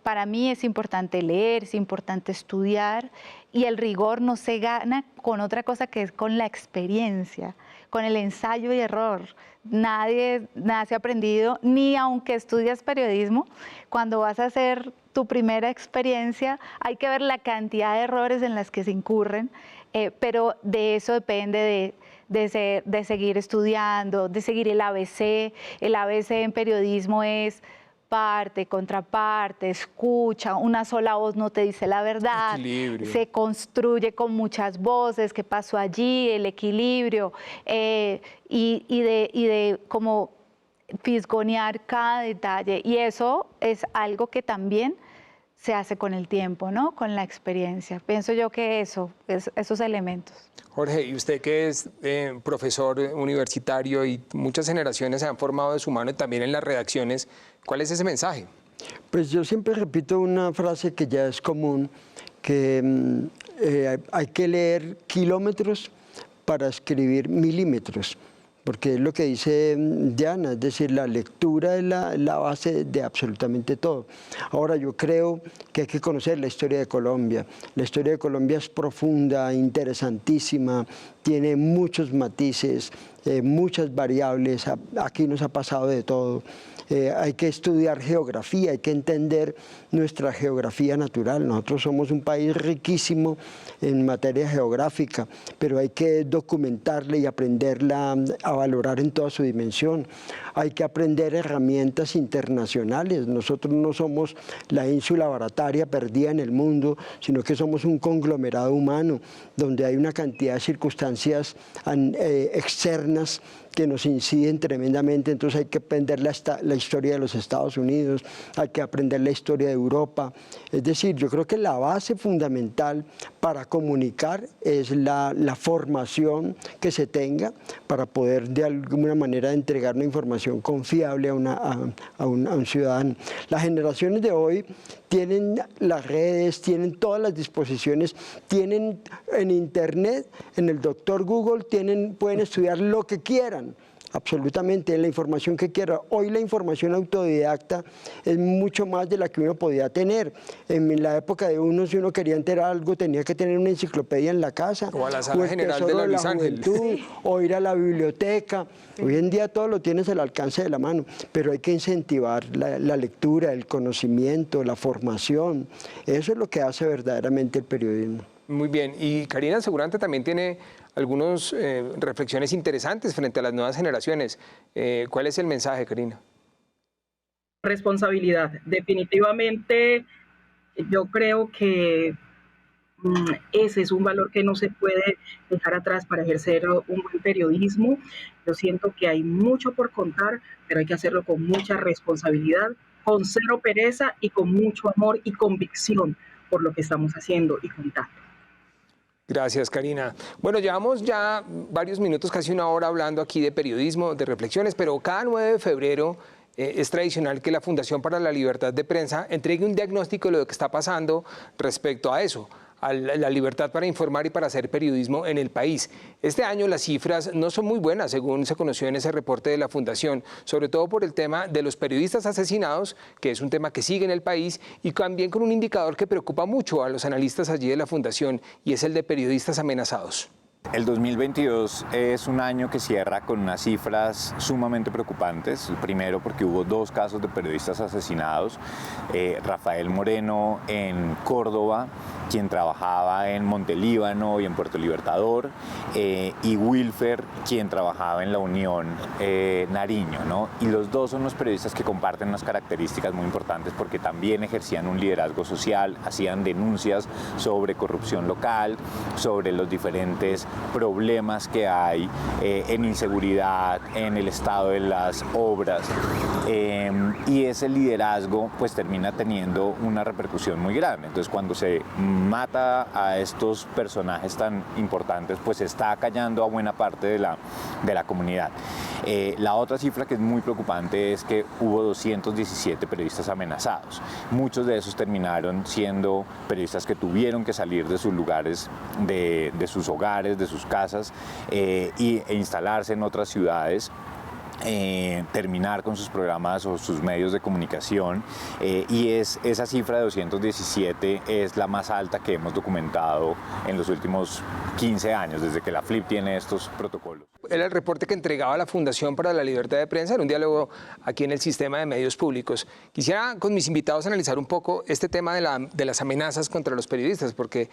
para mí es importante leer, es importante estudiar y el rigor no se gana con otra cosa que es con la experiencia, con el ensayo y error. Nadie se ha aprendido, ni aunque estudias periodismo, cuando vas a hacer tu primera experiencia hay que ver la cantidad de errores en las que se incurren, pero de eso depende de seguir estudiando, de seguir el ABC. El ABC en periodismo es parte, contraparte, escucha, una sola voz no te dice la verdad, Equilibrio. se construye con muchas voces, qué pasó allí, el equilibrio, y de como fisgonear cada detalle, y eso es algo que también se hace con el tiempo, ¿no? Con la experiencia. Pienso yo que esos elementos. Jorge, y usted que es profesor universitario y muchas generaciones se han formado de su mano y también en las redacciones, ¿cuál es ese mensaje? Pues yo siempre repito una frase que ya es común, que hay que leer kilómetros para escribir milímetros, porque es lo que dice Diana, es decir, la lectura es la base de absolutamente todo. Ahora, yo creo que hay que conocer la historia de Colombia. La historia de Colombia es profunda, interesantísima, tiene muchos matices, muchas variables, aquí nos ha pasado de todo. Hay que estudiar geografía, hay que entender nuestra geografía natural. Nosotros somos un país riquísimo en materia geográfica, pero hay que documentarla y aprenderla a valorar en toda su dimensión. Hay que aprender herramientas internacionales. Nosotros no somos la ínsula barataria perdida en el mundo, sino que somos un conglomerado humano, donde hay una cantidad de circunstancias externas que nos inciden tremendamente. Entonces hay que aprender la historia de los Estados Unidos, hay que aprender la historia de Europa. Es decir, yo creo que la base fundamental para comunicar es la formación que se tenga para poder de alguna manera entregar una información confiable a un ciudadano. Las generaciones de hoy tienen las redes, tienen todas las disposiciones, tienen en Internet, en el doctor Google, pueden estudiar lo que quieran, absolutamente, la información que quieran. Hoy la información autodidacta es mucho más de la que uno podía tener. En la época de uno, si uno quería enterar algo, tenía que tener una enciclopedia en la casa. O a la sala general de la Luis Ángel. O ir a la biblioteca. Hoy en día todo lo tienes al alcance de la mano, pero hay que incentivar la lectura, el conocimiento, la formación. Eso es lo que hace verdaderamente el periodismo. Muy bien, y Karina Segurante también tiene algunas reflexiones interesantes frente a las nuevas generaciones. ¿Cuál es el mensaje, Karina? Responsabilidad. Definitivamente Yo creo que ese es un valor que no se puede dejar atrás para ejercer un buen periodismo. Yo siento que hay mucho por contar, pero hay que hacerlo con mucha responsabilidad, con cero pereza y con mucho amor y convicción por lo que estamos haciendo y contando. Gracias, Karina. Bueno, llevamos ya varios minutos, casi una hora hablando aquí de periodismo, de reflexiones, pero cada 9 de febrero es tradicional que la Fundación para la Libertad de Prensa entregue un diagnóstico de lo que está pasando respecto a eso, a la libertad para informar y para hacer periodismo en el país. Este año las cifras no son muy buenas, según se conoció en ese reporte de la Fundación, sobre todo por el tema de los periodistas asesinados, que es un tema que sigue en el país, y también con un indicador que preocupa mucho a los analistas allí de la Fundación, y es el de periodistas amenazados. El 2022 es un año que cierra con unas cifras sumamente preocupantes. Primero porque hubo 2 casos de periodistas asesinados. Rafael Moreno en Córdoba, quien trabajaba en Montelíbano y en Puerto Libertador, y Wilfer, quien trabajaba en La Unión, Nariño, ¿no? Y los dos son unos periodistas que comparten unas características muy importantes porque también ejercían un liderazgo social, hacían denuncias sobre corrupción local, sobre los diferentes problemas que hay en inseguridad, en el estado de las obras, y ese liderazgo pues termina teniendo una repercusión muy grande. Entonces cuando se mata a estos personajes tan importantes, pues está callando a buena parte de la comunidad. La otra cifra que es muy preocupante es que hubo 217 periodistas amenazados. Muchos de esos terminaron siendo periodistas que tuvieron que salir de sus lugares, de sus hogares, de sus casas, e instalarse en otras ciudades. Terminar con sus programas o sus medios de comunicación, y esa cifra de 217 es la más alta que hemos documentado en los últimos 15 años, desde que la FLIP tiene estos protocolos. Era el reporte que entregaba la Fundación para la Libertad de Prensa en un diálogo aquí en el sistema de medios públicos. Quisiera con mis invitados analizar un poco este tema de las amenazas contra los periodistas, porque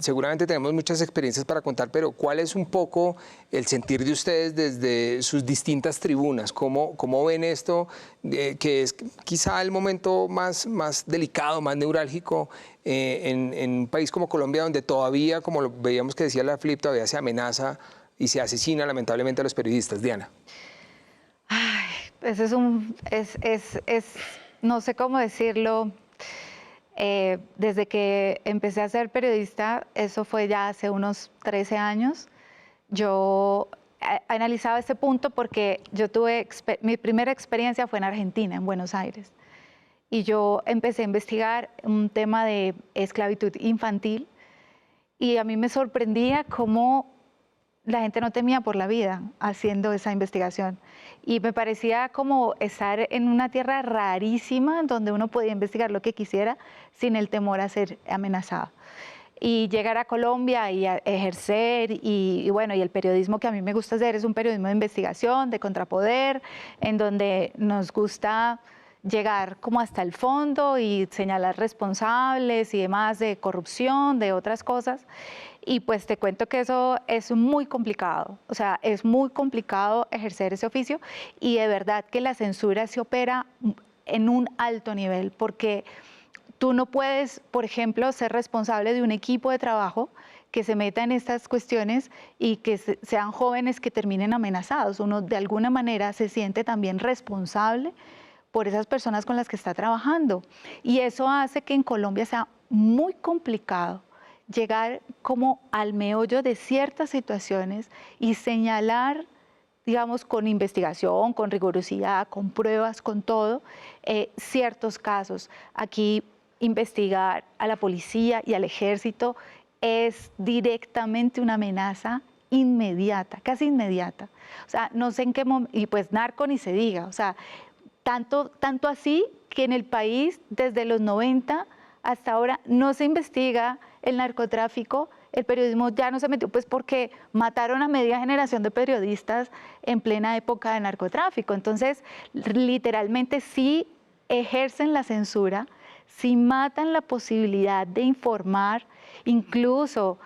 seguramente tenemos muchas experiencias para contar, pero ¿cuál es un poco el sentir de ustedes desde sus distintas tribunas? ¿Cómo ven esto, que es quizá el momento más delicado, más neurálgico en un país como Colombia, donde todavía, como lo veíamos que decía la FLIP, todavía se amenaza y se asesina lamentablemente a los periodistas? Diana. Ay, ese no sé cómo decirlo. Desde que empecé a ser periodista, eso fue ya hace unos 13 años, yo analizaba este punto porque yo tuve, mi primera experiencia fue en Argentina, en Buenos Aires, y yo empecé a investigar un tema de esclavitud infantil, y a mí me sorprendía cómo la gente no temía por la vida haciendo esa investigación. Y me parecía como estar en una tierra rarísima donde uno podía investigar lo que quisiera sin el temor a ser amenazado. Y llegar a Colombia y a ejercer, y bueno, y el periodismo que a mí me gusta hacer es un periodismo de investigación, de contrapoder, en donde nos gusta llegar como hasta el fondo y señalar responsables y demás de corrupción, de otras cosas. Y pues te cuento que eso es muy complicado, o sea, es muy complicado ejercer ese oficio, y de verdad que la censura se opera en un alto nivel, porque tú no puedes, por ejemplo, ser responsable de un equipo de trabajo que se meta en estas cuestiones y que sean jóvenes que terminen amenazados. Uno de alguna manera se siente también responsable por esas personas con las que está trabajando, y eso hace que en Colombia sea muy complicado llegar como al meollo de ciertas situaciones y señalar, digamos, con investigación, con rigurosidad, con pruebas, con todo, ciertos casos. Aquí investigar a la policía y al ejército es directamente una amenaza inmediata, casi inmediata. O sea, no sé en qué momento, y pues narco ni se diga, o sea, tanto así que en el país desde los 90 hasta ahora no se investiga el narcotráfico. El periodismo ya no se metió, pues porque mataron a media generación de periodistas en plena época de narcotráfico. Entonces, literalmente sí ejercen la censura, sí matan la posibilidad de informar, incluso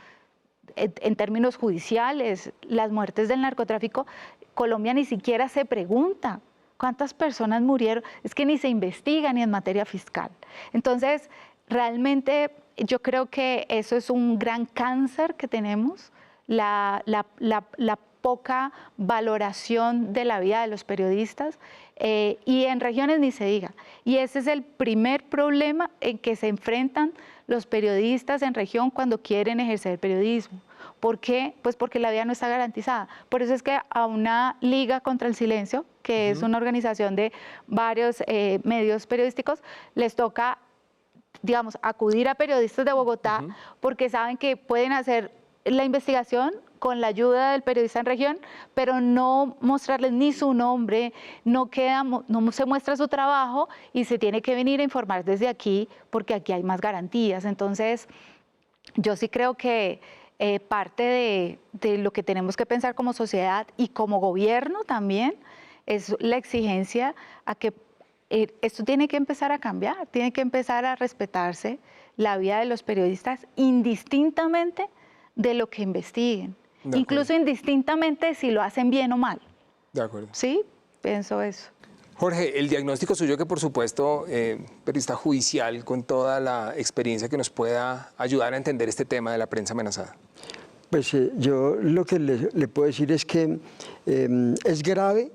en términos judiciales, las muertes del narcotráfico. Colombia ni siquiera se pregunta cuántas personas murieron, es que ni se investiga ni en materia fiscal. Entonces, realmente yo creo que eso es un gran cáncer que tenemos, la poca valoración de la vida de los periodistas, y en regiones ni se diga. Y ese es el primer problema en que se enfrentan los periodistas en región cuando quieren ejercer periodismo. ¿Por qué? Pues porque la vida no está garantizada. Por eso es que a una Liga contra el Silencio, que es una organización de varios medios periodísticos, les toca, digamos, acudir a periodistas de Bogotá porque saben que pueden hacer la investigación con la ayuda del periodista en región, pero no mostrarles ni su nombre, no se muestra su trabajo y se tiene que venir a informar desde aquí porque aquí hay más garantías. Entonces, yo sí creo que parte de lo que tenemos que pensar como sociedad y como gobierno también es la exigencia a que esto tiene que empezar a cambiar, tiene que empezar a respetarse la vida de los periodistas indistintamente de lo que investiguen, incluso indistintamente si lo hacen bien o mal. De acuerdo. Sí, pienso eso. Jorge, el diagnóstico suyo, que por supuesto, periodista judicial con toda la experiencia que nos pueda ayudar a entender este tema de la prensa amenazada. Pues yo lo que le puedo decir es que es grave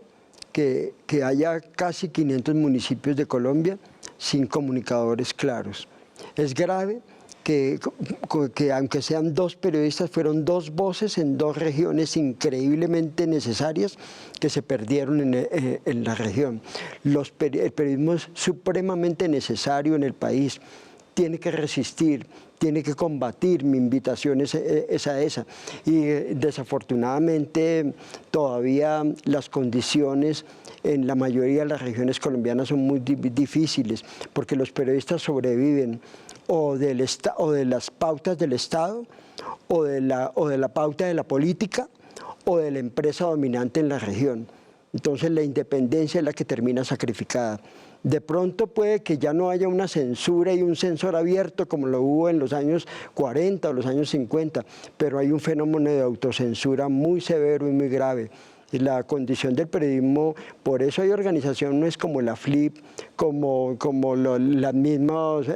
que haya casi 500 municipios de Colombia sin comunicadores claros. Es grave que aunque sean 2 periodistas, fueron 2 voces en 2 regiones increíblemente necesarias que se perdieron en la región. El periodismo es supremamente necesario en el país, tiene que resistir, tiene que combatir. Mi invitación es esa. Y desafortunadamente todavía las condiciones en la mayoría de las regiones colombianas son muy difíciles, porque los periodistas sobreviven o de las pautas del Estado, o de la pauta de la política, o de la empresa dominante en la región. Entonces la independencia es la que termina sacrificada. De pronto puede que ya no haya una censura y un censor abierto como lo hubo en los años 40 o los años 50, pero hay un fenómeno de autocensura muy severo y muy grave. Y la condición del periodismo, por eso hay organizaciones como la FLIP, como las mismas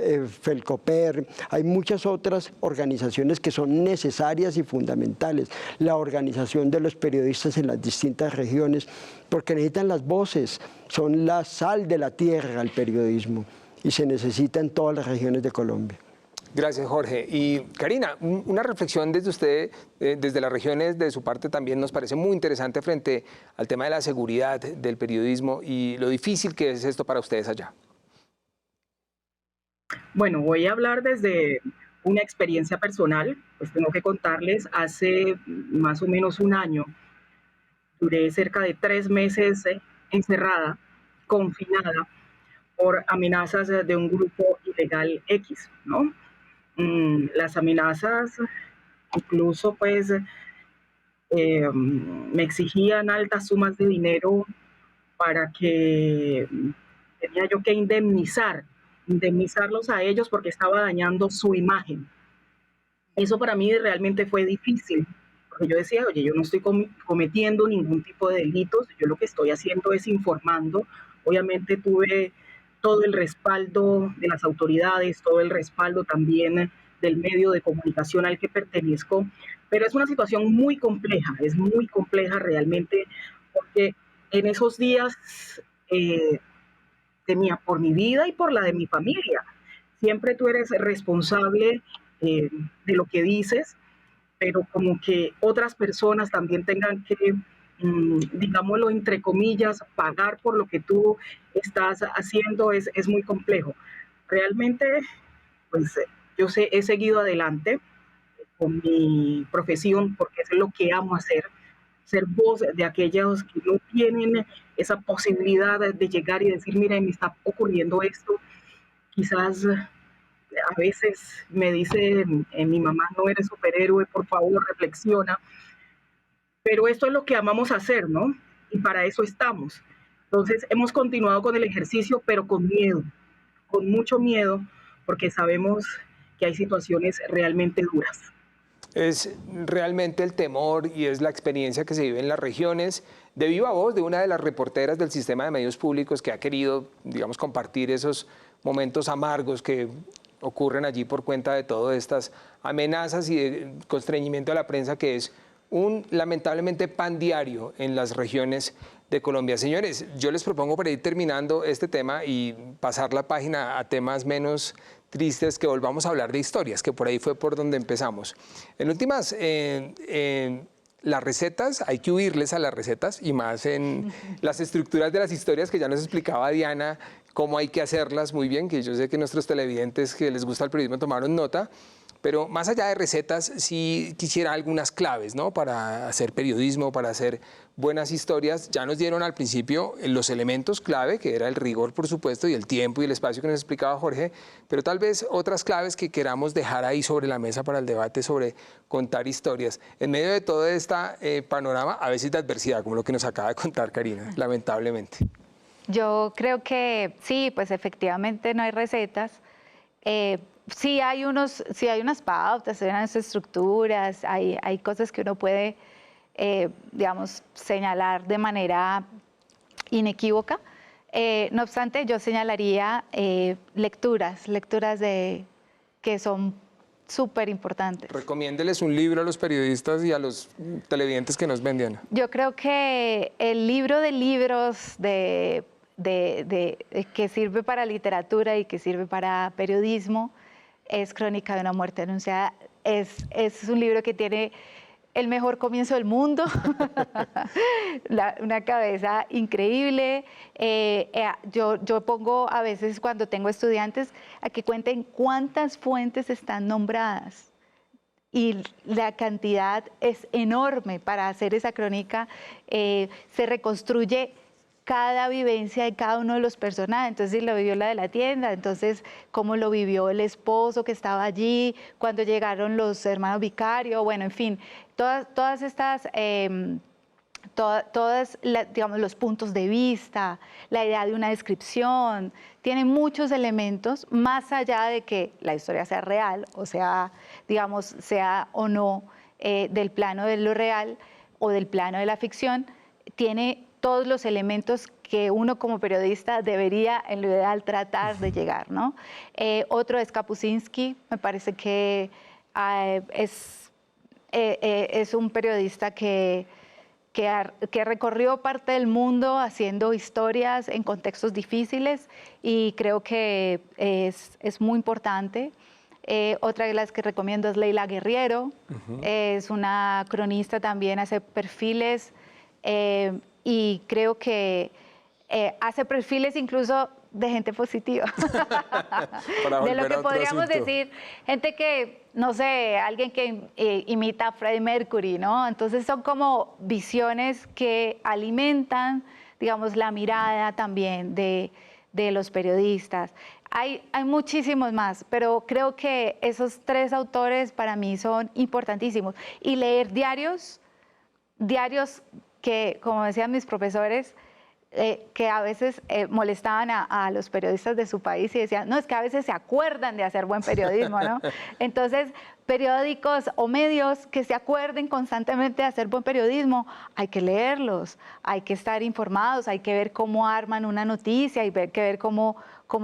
Felcoper, hay muchas otras organizaciones que son necesarias y fundamentales. La organización de los periodistas en las distintas regiones, porque necesitan las voces, son la sal de la tierra al periodismo y se necesita en todas las regiones de Colombia. Gracias, Jorge. Y Karina, una reflexión desde usted, desde las regiones, de su parte también nos parece muy interesante frente al tema de la seguridad del periodismo y lo difícil que es esto para ustedes allá. Bueno, voy a hablar desde una experiencia personal. Pues tengo que contarles, hace más o menos un año, duré cerca de 3 meses encerrada, confinada, por amenazas de un grupo ilegal X, ¿no? Las amenazas incluso pues me exigían altas sumas de dinero para que tenía yo que indemnizarlos a ellos porque estaba dañando su imagen. Eso para mí realmente fue difícil, porque yo decía, oye, yo no estoy cometiendo ningún tipo de delitos, yo lo que estoy haciendo es informando. Obviamente tuve todo el respaldo de las autoridades, todo el respaldo también del medio de comunicación al que pertenezco, pero es una situación muy compleja, es muy compleja realmente, porque en esos días temía por mi vida y por la de mi familia. Siempre tú eres responsable de lo que dices, pero como que otras personas también tengan que, digámoslo entre comillas, pagar por lo que tú estás haciendo es muy complejo. Realmente, pues yo he seguido adelante con mi profesión porque es lo que amo hacer, ser voz de aquellos que no tienen esa posibilidad de llegar y decir, mira, me está ocurriendo esto. Quizás a veces me dice mi mamá, no eres superhéroe, por favor, reflexiona. Pero esto es lo que amamos hacer, ¿no? Y para eso estamos. Entonces, hemos continuado con el ejercicio, pero con miedo, con mucho miedo, porque sabemos que hay situaciones realmente duras. Es realmente el temor y es la experiencia que se vive en las regiones. De viva voz de una de las reporteras del sistema de medios públicos que ha querido, digamos, compartir esos momentos amargos que ocurren allí por cuenta de todas estas amenazas y de constreñimiento a la prensa, que es un lamentablemente pan diario en las regiones de Colombia. Señores, yo les propongo, para ir terminando este tema y pasar la página a temas menos tristes, que volvamos a hablar de historias, que por ahí fue por donde empezamos. En últimas, las recetas, hay que huirles a las recetas, y más en las estructuras de las historias, que ya nos explicaba Diana cómo hay que hacerlas muy bien, que yo sé que nuestros televidentes que les gusta el periodismo tomaron nota. Pero más allá de recetas, sí quisiera algunas claves, ¿no?, para hacer periodismo, para hacer buenas historias. Ya nos dieron al principio los elementos clave, que era el rigor, por supuesto, y el tiempo y el espacio que nos explicaba Jorge, pero tal vez otras claves que queramos dejar ahí sobre la mesa para el debate sobre contar historias. En medio de todo este panorama, a veces de adversidad, como lo que nos acaba de contar Karina, lamentablemente. Yo creo que sí, pues efectivamente no hay recetas. Sí hay unas pautas, hay unas estructuras, hay cosas que uno puede, digamos, señalar de manera inequívoca. No obstante, yo señalaría lecturas que son súper importantes. Recomiéndeles un libro a los periodistas y a los televidentes que nos ven, Diana. Yo creo que el libro de libros que sirve para literatura y que sirve para periodismo es Crónica de una muerte anunciada. Es un libro que tiene el mejor comienzo del mundo, una cabeza increíble. Yo pongo a veces, cuando tengo estudiantes, a que cuenten cuántas fuentes están nombradas. Y la cantidad es enorme para hacer esa crónica. Se reconstruye cada vivencia de cada uno de los personajes. Entonces, si lo vivió la de la tienda, entonces cómo lo vivió el esposo que estaba allí, cuando llegaron los hermanos Vicario, bueno, en fin, todas estas, digamos, los puntos de vista, la idea de una descripción, tiene muchos elementos, más allá de que la historia sea real, o sea, digamos, sea o no del plano de lo real o del plano de la ficción, tiene todos los elementos que uno como periodista debería, en lo ideal, tratar de llegar, ¿no? Otro es Kapuscinski, me parece que es un periodista que recorrió parte del mundo haciendo historias en contextos difíciles, y creo que es muy importante. Otra de las que recomiendo es Leila Guerriero. Es una cronista también, hace perfiles, y creo que hace perfiles incluso de gente positiva. De lo que podríamos decir, gente que, no sé, alguien que imita a Freddie Mercury, ¿no? Entonces son como visiones que alimentan, digamos, la mirada también de los periodistas. Hay muchísimos más, pero creo que esos tres autores para mí son importantísimos. Y leer diarios que, como decían mis profesores, que a veces molestaban a los periodistas de su país y decían, no, es que a veces se acuerdan de hacer buen periodismo, ¿no? Entonces, periódicos o medios que se acuerden constantemente de hacer buen periodismo, hay que leerlos, hay que estar informados, hay que ver cómo arman una noticia, hay que ver cómo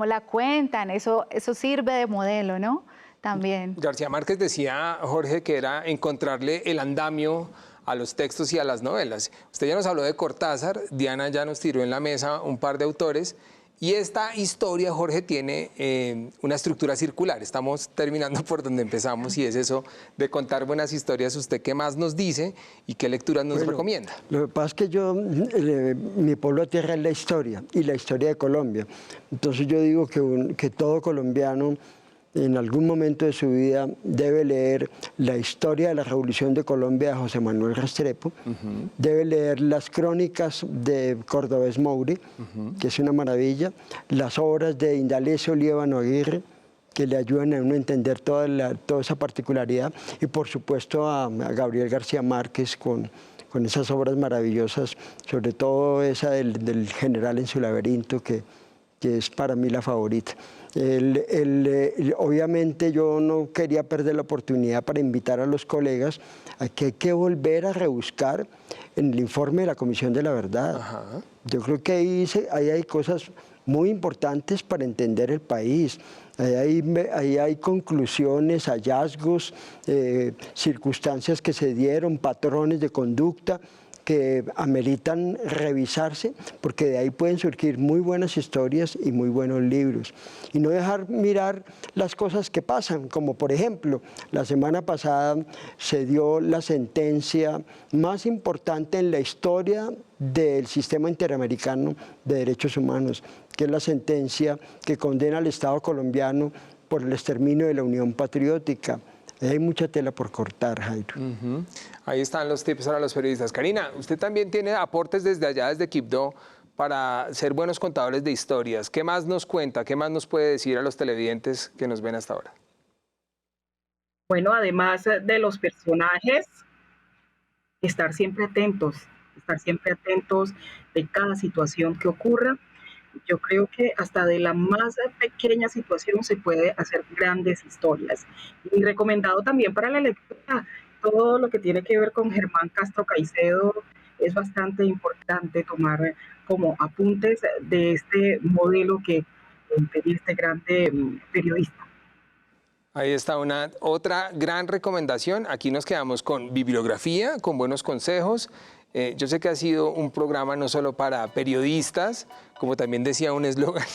la cuentan, eso sirve de modelo, ¿no? También. García Márquez decía, Jorge, que era encontrarle el andamio a los textos y a las novelas. Usted ya nos habló de Cortázar, Diana ya nos tiró en la mesa un par de autores, y esta historia, Jorge, tiene una estructura circular. Estamos terminando por donde empezamos, y es eso de contar buenas historias. ¿Usted qué más nos dice y qué lecturas nos recomienda? Lo que pasa es que mi pueblo de tierra es la historia, y la historia de Colombia. Entonces yo digo que todo colombiano en algún momento de su vida debe leer la historia de la Revolución de Colombia de José Manuel Restrepo, debe leer las crónicas de Cordovés Moure, que es una maravilla, las obras de Indalecio Líbano Aguirre, que le ayudan a uno a entender toda esa particularidad, y por supuesto a Gabriel García Márquez con esas obras maravillosas, sobre todo esa del general en su laberinto, que es para mí la favorita. Obviamente yo no quería perder la oportunidad para invitar a los colegas a que hay que volver a rebuscar en el informe de la Comisión de la Verdad. Yo creo que ahí hay cosas muy importantes para entender el país. Ahí hay conclusiones, hallazgos, circunstancias que se dieron, patrones de conducta que ameritan revisarse, porque de ahí pueden surgir muy buenas historias y muy buenos libros. Y no dejar mirar las cosas que pasan, como por ejemplo, la semana pasada se dio la sentencia más importante en la historia del sistema interamericano de derechos humanos, que es la sentencia que condena al Estado colombiano por el exterminio de la Unión Patriótica. Hay mucha tela por cortar, Jairo. Ahí están los tips para los periodistas. Karina, usted también tiene aportes desde allá, desde Quibdó, para ser buenos contadores de historias. ¿Qué más nos cuenta? ¿Qué más nos puede decir a los televidentes que nos ven hasta ahora? Bueno, además de los personajes, estar siempre atentos de cada situación que ocurra. Yo creo que hasta de la más pequeña situación se puede hacer grandes historias. Y recomendado también para la lectura, todo lo que tiene que ver con Germán Castro Caicedo es bastante importante tomar como apuntes de este modelo que tenía este grande periodista. Ahí está otra gran recomendación. Aquí nos quedamos con bibliografía, con buenos consejos. Yo sé que ha sido un programa no solo para periodistas, como también decía un eslogan,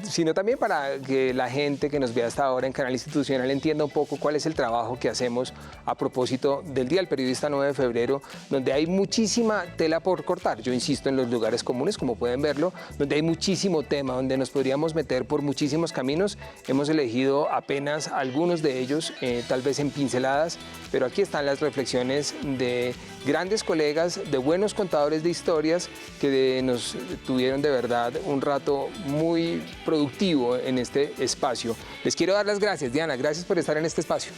sino también para que la gente que nos ve hasta ahora en Canal Institucional entienda un poco cuál es el trabajo que hacemos a propósito del Día del Periodista 9 de febrero, donde hay muchísima tela por cortar. Yo insisto en los lugares comunes, como pueden verlo, donde hay muchísimo tema, donde nos podríamos meter por muchísimos caminos. Hemos elegido apenas algunos de ellos, tal vez en pinceladas, pero aquí están las reflexiones de grandes colegas, de buenos contadores de historias que nos tuvieron de verdad un rato muy productivo en este espacio. Les quiero dar las gracias, Diana, gracias por estar en este espacio.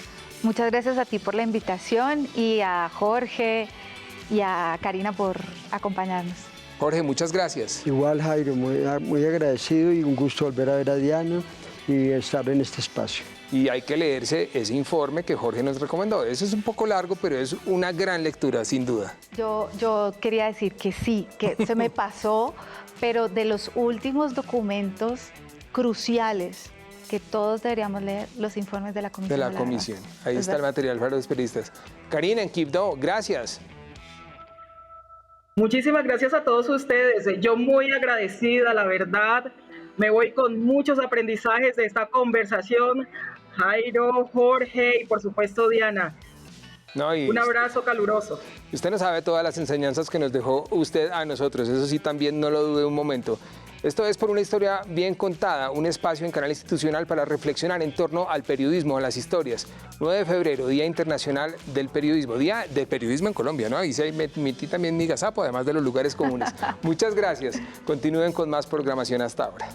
Muchas gracias a ti por la invitación y a Jorge y a Karina por acompañarnos. Jorge, muchas gracias. Igual, Jairo, muy agradecido y un gusto volver a ver a Diana y estar en este espacio. Y hay que leerse ese informe que Jorge nos recomendó. Eso es un poco largo, pero es una gran lectura, sin duda. Yo quería decir que sí, que se me pasó, pero de los últimos documentos cruciales que todos deberíamos leer, los informes de la Comisión. De la Comisión. Ahí está el material para los periodistas. Karina, en Quibdó, gracias. Muchísimas gracias a todos ustedes. Yo muy agradecida, la verdad. Me voy con muchos aprendizajes de esta conversación. Jairo, Jorge y por supuesto Diana. Un abrazo caluroso. Usted no sabe todas las enseñanzas que nos dejó usted a nosotros, eso sí también no lo dude un momento. Esto es Por una historia bien contada, un espacio en Canal Institucional para reflexionar en torno al periodismo, a las historias. 9 de febrero, Día Internacional del Periodismo, Día del Periodismo en Colombia, ¿no? Ahí se metí también mi gazapo, además de los lugares comunes. Muchas gracias. Continúen con más programación hasta ahora.